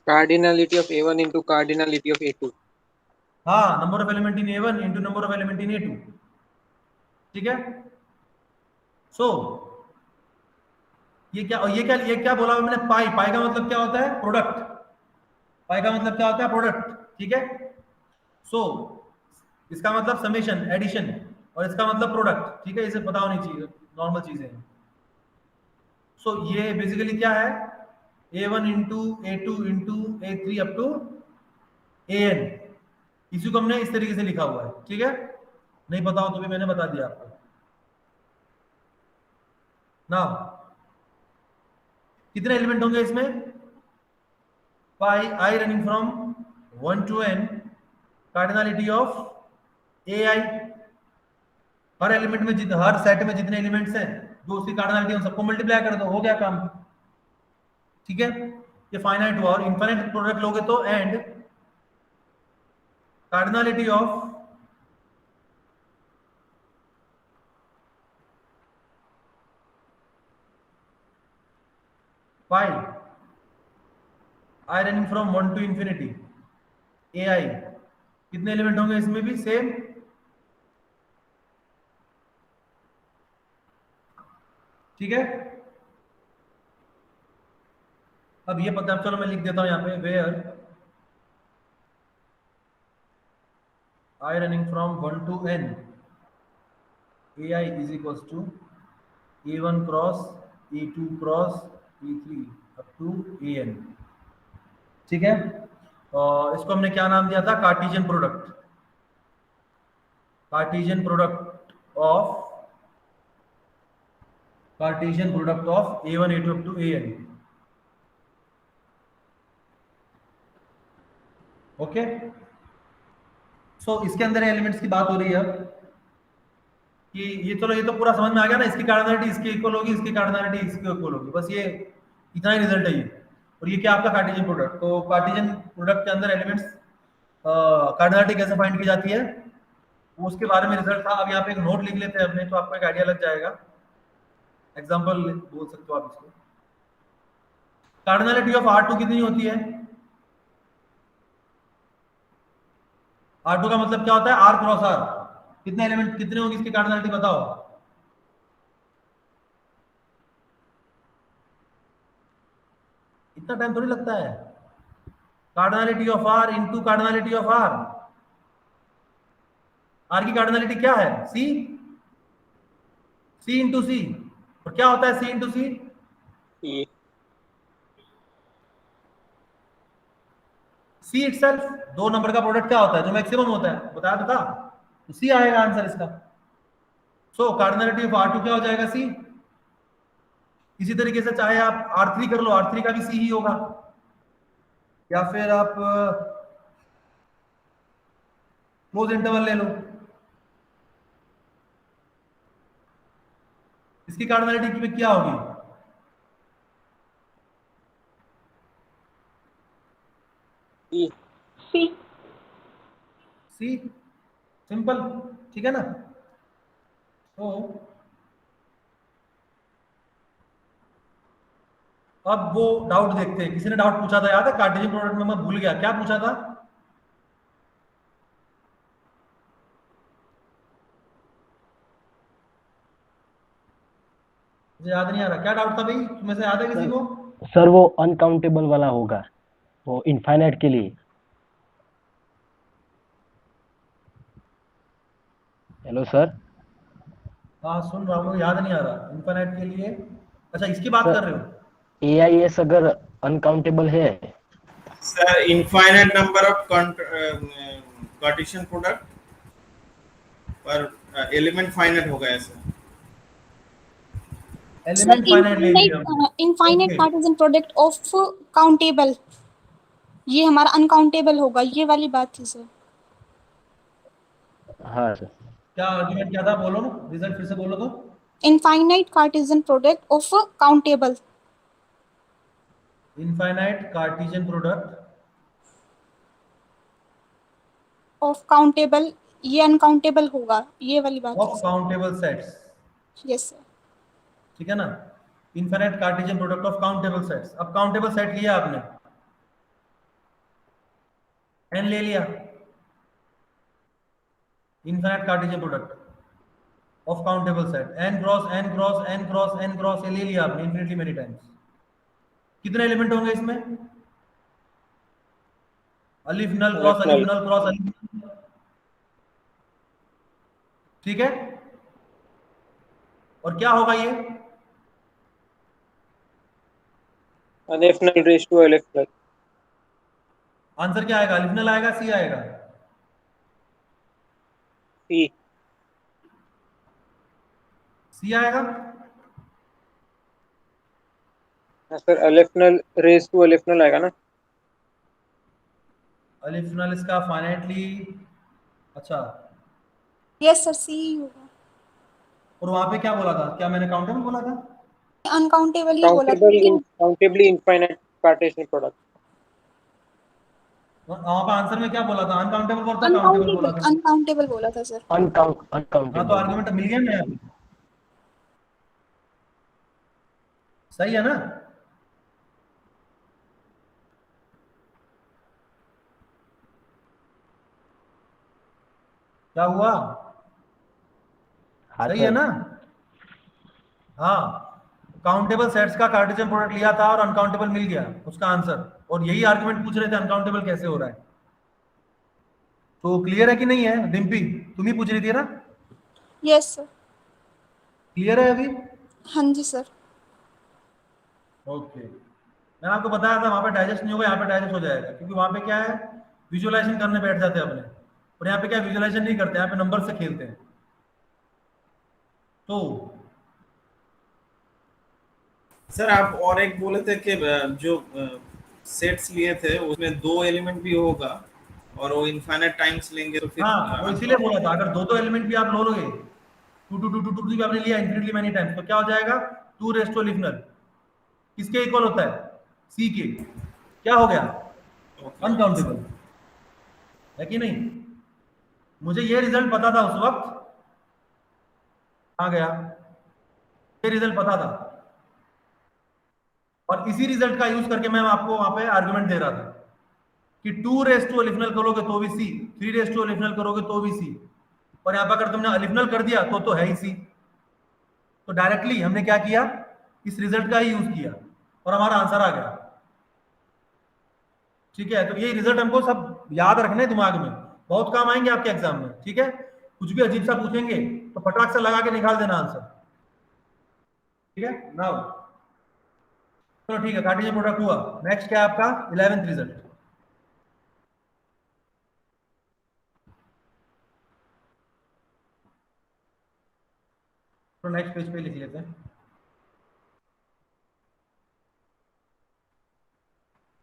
Cardinality of A1 into cardinality of A2. हाँ, number of element in A1 into number of element in A2, ठीक है। सो ये क्या बोला मैंने, पाई का मतलब क्या होता है, प्रोडक्ट। पाई का मतलब क्या होता है, प्रोडक्ट, ठीक है। सो इसका मतलब समेशन, एडिशन, और इसका मतलब प्रोडक्ट, ठीक है, इसे पता होनी चाहिए, नॉर्मल चीजें हैं। सो ये बेसिकली क्या है, A1 into A2 into A3 up to AN, इसी को हमने इस तरीके से लिखा हुआ है, ठीक है। नहीं पता हो तो भी मैंने बता दिया आपको। नाउ कितने एलिमेंट होंगे इसमें, pi I running from 1 to n, cardinality of AI, हर एलिमेंट में हर सेट में जितने एलिमेंट्स हैं जो उसकी कार्डिनलिटी है सबको मल्टीप्लाई कर दो, हो गया काम, ठीक है। ये फाइनाइट हुआ, और इनफाइनाइट प्रोडक्ट लोगे तो and cardinality of pi I running from 1 to infinity AI, कितने एलिमेंट होंगे इसमें भी सेम, ठीक है। अब ये पता, चलो मैं लिख देता हूं यहाँ पे, where i running from 1 to n AI is equals to A1 cross A2 cross A3 up to AN, ठीक है। और इसको हमने क्या नाम दिया था, Cartesian product, Cartesian product of A1 A2 up to AN, okay. So इसके अंदर एलिमेंट्स की बात हो रही है अब कि ये, चलो ये तो पूरा समझ में आ गया ना, इसकी कार्डिनलिटी इसके इक्वल होगी, इसकी कार्डिनलिटी इसके इक्वल होगी, बस ये इतना ही रिजल्ट है ये। और ये क्या आपका कार्टेशियन प्रोडक्ट, तो कार्टेशियन प्रोडक्ट के अंदर एलिमेंट्स कार्डिनलिटी कैसे फाइंड की जाती है वो उसके बारे में रिजल्ट था। अब यहाँ पे एक नोट लिख लेते हैं अपने, तो आपको एक आइडिया लग जाएगा, एग्जाम्पल बोल सकते हो आप इसको। कार्डिनलिटी ऑफ R2 कितनी होती है, R2 का मतलब क्या होता है, R क्रॉस R, कितने एलिमेंट कितने होंगे इसकी कार्डिनलिटी बताओ। इतना टाइम थोड़ी लगता है, cardinality of R into cardinality of R, R की कार्डिनलिटी क्या है, C इंटू C, और क्या होता है C इंटू C, E. सी इटसेल्फ, दो नंबर का प्रोडक्ट क्या होता है, जो मैक्सिमम होता है, बताया तो था, तो सी आएगा आंसर इसका। सो कार्डिनलिटी ऑफ R2 क्या हो जाएगा, सी। इसी तरीके से चाहे आप R3 कर लो, R3 का भी सी ही होगा, या फिर आप क्लोज इंटरवल ले लो, इसकी कार्डिनलिटी में क्या होगी, E, सी। सी, सिंपल, ठीक है ना। तो अब वो डाउट देखते हैं, किसी ने डाउट पूछा था, याद है कार्टेशियन प्रोडक्ट में, मैं भूल गया क्या पूछा था, मुझे याद नहीं आ रहा, क्या डाउट था भाई, तुम्हें से याद है किसी को? सर वो अनकाउंटेबल वाला होगा, वो इनफाइनाइट के लिए। Hello sir. हाँ सुन रहा हूँ, याद नहीं आ रहा, इन्फिनिट के लिए, अच्छा इसकी बात कर रहे हो? AIS अगर अनकाउंटेबल है sir, infinite number of Cartesian product पर एलिमेंट फाइनाइट होगा ऐसा। एलिमेंट फाइनाइट ले लिया, infinite Cartesian product of countable, ये हमारा अनकाउंटेबल होगा, ये वाली बात थी सर। हाँ सर। क्या आर्गुमेंट क्या था, बोलो ना, रिजल्ट फिर से बोलो तो। Infinite Cartesian product of countable, infinite Cartesian product of countable, ये अनकाउंटेबल होगा, ये वाली बात of countable sets, yes sir. ठीक है ना, infinite Cartesian product of countable sets. अब काउंटेबल सेट लिया आपने, n ले लिया, infinite Cartesian product of countable set, n cross n cross n cross n cross, ये ले लिया आपने इन्फिनिटली मेनी टाइम्स। कितने एलिमेंट होंगे इसमें, अलिफ नल क्रॉस अलिफ नल क्रॉस अलिफ नल, ठीक है। और क्या होगा ये, अलिफ नल raise to aleph null. Answer क्या आएगा, अलिफ नल आएगा, सी आएगा, सी, सी आएगा। सर अलिफ नल रेज टू अलिफ नल आएगा ना। अलिफ नल इसका फाइनाइटली, अच्छा, यस सर, सी होगा। और वहां पे क्या बोला था, क्या मैंने काउंटेबल बोला था? अनकाउंटेबल ही बोला था, लेकिन काउंटेबली इनफाइनाइट कार्टेशियन प्रोडक्ट। वहां पे आंसर में क्या बोला था, अनकाउंटेबल बोला था, काउंटेबल बोला था? अनकाउंटेबल बोला था सर। हाँ तो अनकाउंटेबल। आर्गुमेंट मिल गया ना अभी, सही है ना। क्या हुआ, हाँ सही है सर। ना। हाँ, काउंटेबल सेट्स का कार्टेशियन प्रोडक्ट लिया था और अनकाउंटेबल मिल गया उसका आंसर, और यही आर्गुमेंट पूछ रहे थे अनकाउंटेबल कैसे हो रहा है। तो क्लियर है कि नहीं है डिम्पी, तुम ही पूछ रही थी ना? Yes sir. क्लियर है अभी? हाँ जी सर। ओके, मैंने आपको बताया था वहां पे डाइजेस्ट नहीं होगा, यहाँ पे डाइजेस्ट हो जाएगा, क्योंकि वहां पे क्या है, विजुअलाइजेशन करने बैठ जाते हैं अपने, और यहाँ पे क्या विजुअलाइजेशन नहीं करते, यहाँ पे नंबर से खेलते हैं। तो सर आप और एक बोले थे कि जो सेट्स लिए थे उसमें 2 एलिमेंट भी होगा और वो इनफाइनाइट टाइम्स लेंगे तो फिर हाँ, वो इसीलिए बोला था, अगर दो एलिमेंट भी आप लोगे, 2 2 2 2 2 भी आपने लिया इन्फिनिटली मेनी टाइम्स, तो क्या हो जाएगा, 2 रेज़ टू अलिफ नल, किसके इक्वल होता है, सी के, क्या हो गया, अनकाउंटेबल, है कि नहीं। मुझे ये रिजल्ट पता था उस वक्त, आ गया, ये रिजल्ट पता था, और इसी रिजल्ट का यूज करके मैं आपको वहां पे आर्गुमेंट दे रहा था कि 2 रेज़ टू अलिफ नल करोगे तो भी सी, 3 रेज़ टू अलिफ नल करोगे तो भी सी, और यहाँ पर अगर तुमने अलिफ नल कर दिया तो है ही सी। तो डायरेक्टली हमने क्या किया, इस रिजल्ट का ही यूज किया और हमारा आंसर आ गया, ठीक है। तो ये रिजल्ट हमको सब याद रखने दिमाग में, बहुत काम आएंगे आपके एग्जाम में, ठीक है। कुछ भी अजीब सा पूछेंगे तो फटाक से लगा के निकाल देना आंसर, ठीक है। नाउ चलो ठीक है, कार्टेशियन प्रोडक्ट हुआ, नेक्स्ट क्या है आपका 11th रिजल्ट। तो नेक्स्ट पेज पे लिख लेते हैं।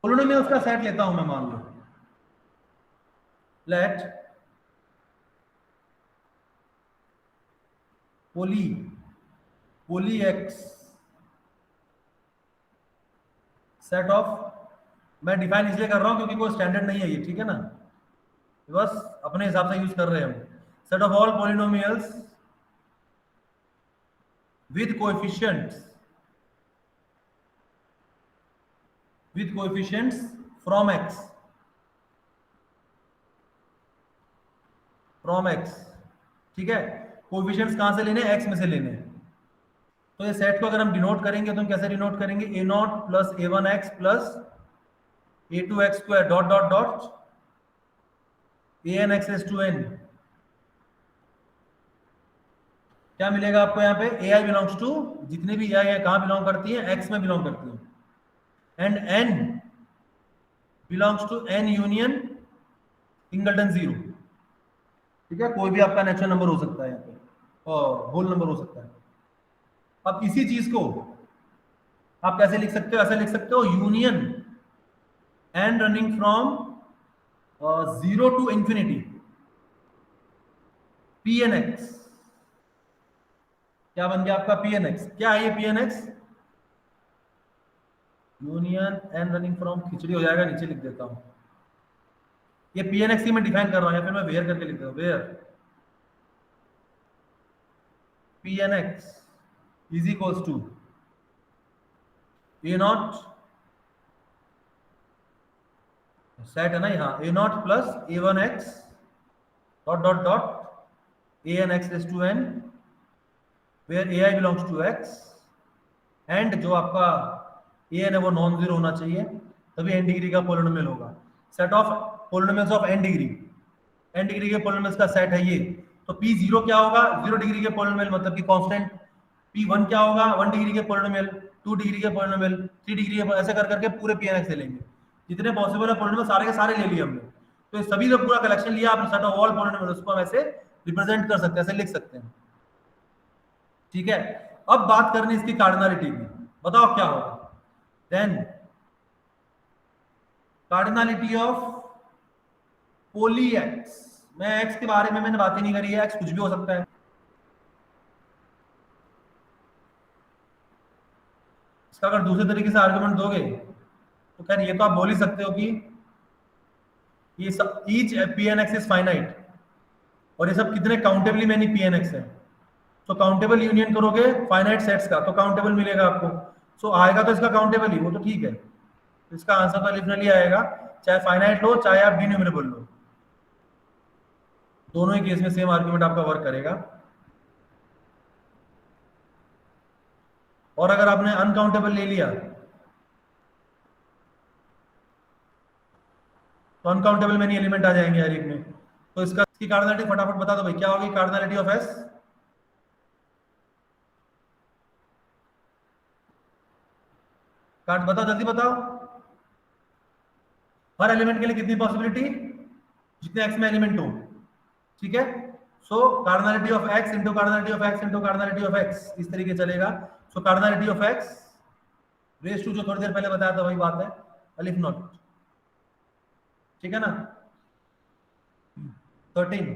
पॉलिनोमियल्स का सेट लेता हूं मैं, मान लो let poly X set of, मैं डिफाइन इसलिए कर रहा हूं क्योंकि कोई स्टैंडर्ड नहीं है ये, ठीक है ना, बस अपने हिसाब से यूज कर रहे हैं हम। Set of all polynomials with coefficients from x, ठीक है। कोएफिशिएंट्स कहां से लेने हैं? एक्स में से लेने हैं। तो ये सेट को अगर हम डिनोट करेंगे तो हम कैसे डिनोट करेंगे? A naught plus a1x plus a2x square dot dot dot an x raise to n। क्या मिलेगा आपको यहाँ पे? ai बिलोंग्स टू, जितने भी ai है कहां बिलोंग करती है? x में बिलोंग करती है, and n belongs to n union singleton 0, ठीक है। कोई भी आपका नेचुरल नंबर हो सकता है यहाँ पे और होल नंबर हो सकता है। अब इसी चीज को आप कैसे लिख सकते हो? ऐसे लिख सकते हो, union and running from 0 to infinity pnx। क्या बन गया आपका? pnx। क्या है ये pnx? Union and running from, खिचड़ी हो जाएगा, नीचे लिख देता हूं। ये pnx ही मैं डिफाइन कर रहा हूं, या फिर मैं वेयर करके लिख देता हूं, where pnx is equals to a naught, set है ना यहाँ, a naught plus a1x dot dot dot an x raise to n where ai belongs to x, and जो आपका an है वो नॉन जीरो होना चाहिए, तभी n डिग्री का पॉलिनोमियल होगा। Set of polynomials of n degree के पॉलिनोमियल्स का सेट है ये। तो p0 क्या होगा? 0 डिग्री के पॉलिनोमियल, मतलब कि कांस्टेंट। p1 क्या होगा? 1 डिग्री के पॉलिनोमियल, 2 डिग्री के पॉलिनोमियल, 3 डिग्री के, ऐसे कर करके पूरे pnx से लेंगे। जितने पॉसिबल है पॉलिनोमियल सारे के सारे ले लिए हमने। तो ये सभी जब पूरा कलेक्शन लिया आपने, सेट ऑफ ऑल पॉलिनोमियल, उसको हम ऐसे रिप्रेजेंट कर सकते हैं, ऐसे लिख सकते हैं, ठीक है। अब बात करनी इसकी कार्डिनलिटी की, बताओ क्या होगा? Then cardinality of poly x, मैं एक्स के बारे में मैंने बात ही नहीं करी है, एक्स कुछ भी हो सकता है। इसका अगर दूसरे तरीके से आर्गुमेंट दोगे तो खैर ये तो आप बोल ही सकते हो कि ये सब ईच pnx इज फाइनाइट, और ये सब कितने काउंटेबली मैनी pnx है। तो काउंटेबल यूनियन करोगे फाइनाइट सेट्स का तो काउंटेबल मिलेगा आपको। सो आएगा तो इसका काउंटेबल ही, वो तो ठीक है। इसका आंसर तो डेफिनेटली आएगा, चाहे फाइनाइट लो चाहे आप डिन्यूमरेबल लो, दोनों ही केस में सेम आर्गुमेंट आपका वर्क करेगा। और अगर आपने अनकाउंटेबल ले लिया तो अनकाउंटेबल में नहीं एलिमेंट आ जाएंगे हर एक में। तो इसकी कार्डिनलिटी फटाफट बता दो भाई, क्या होगी कार्डिनलिटी ऑफ एस? कार्ड बताओ, जल्दी बताओ। हर एलिमेंट के लिए कितनी पॉसिबिलिटी? जितने एक्स में एलिमेंट हो, ठीक है। So cardinality of X into cardinality of X into cardinality of X, इस तरीके चलेगा। So cardinality of X raise to, जो थोड़ी देर पहले बताया था वही बात है, अलिफ नॉट, ठीक है ना। 13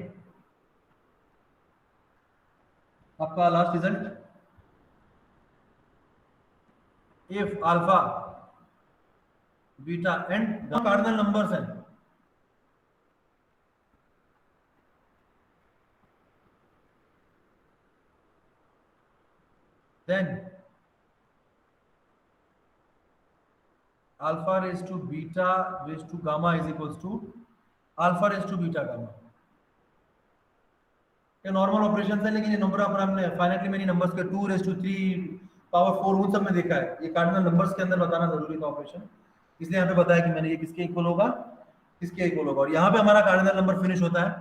आपका last result, if alpha beta and cardinal numbers हैं, then alpha raised to beta raised to gamma is equals to alpha raised to beta gamma। ये नॉर्मल ऑपरेशन है, लेकिन ये नंबर अपन हमने फाइनाइटली मेनी नंबर्स के 2 raised to 3 पावर 4 उन सब में देखा है। ये कार्डिनल नंबर्स के अंदर बताना जरूरी था ऑपरेशन, इसलिए यहाँ पे बताया कि मैंने ये किसके इक्वल होगा, किसके इक्वल होगा। और यहाँ पे हमारा कार्डिनल नंबर फिनिश होता है।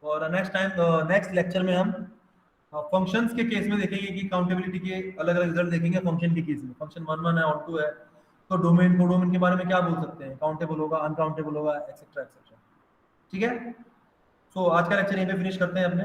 और नेक्स्ट लेक्चर में हम फंक्शंस के केस में देखेंगे कि काउंटेबिलिटी के अलग अलग रिजल्ट देखेंगे। फंक्शन के केस में फंक्शन 1 1 है और 2 है, तो डोमेन के बारे में क्या बोल सकते हैं? काउंटेबल होगा, अनकाउंटेबल होगा, एक्सेट्रा एक्सेट्रा, ठीक है। सो आज का लेक्चर यहीं पे फिनिश करते हैं अपने।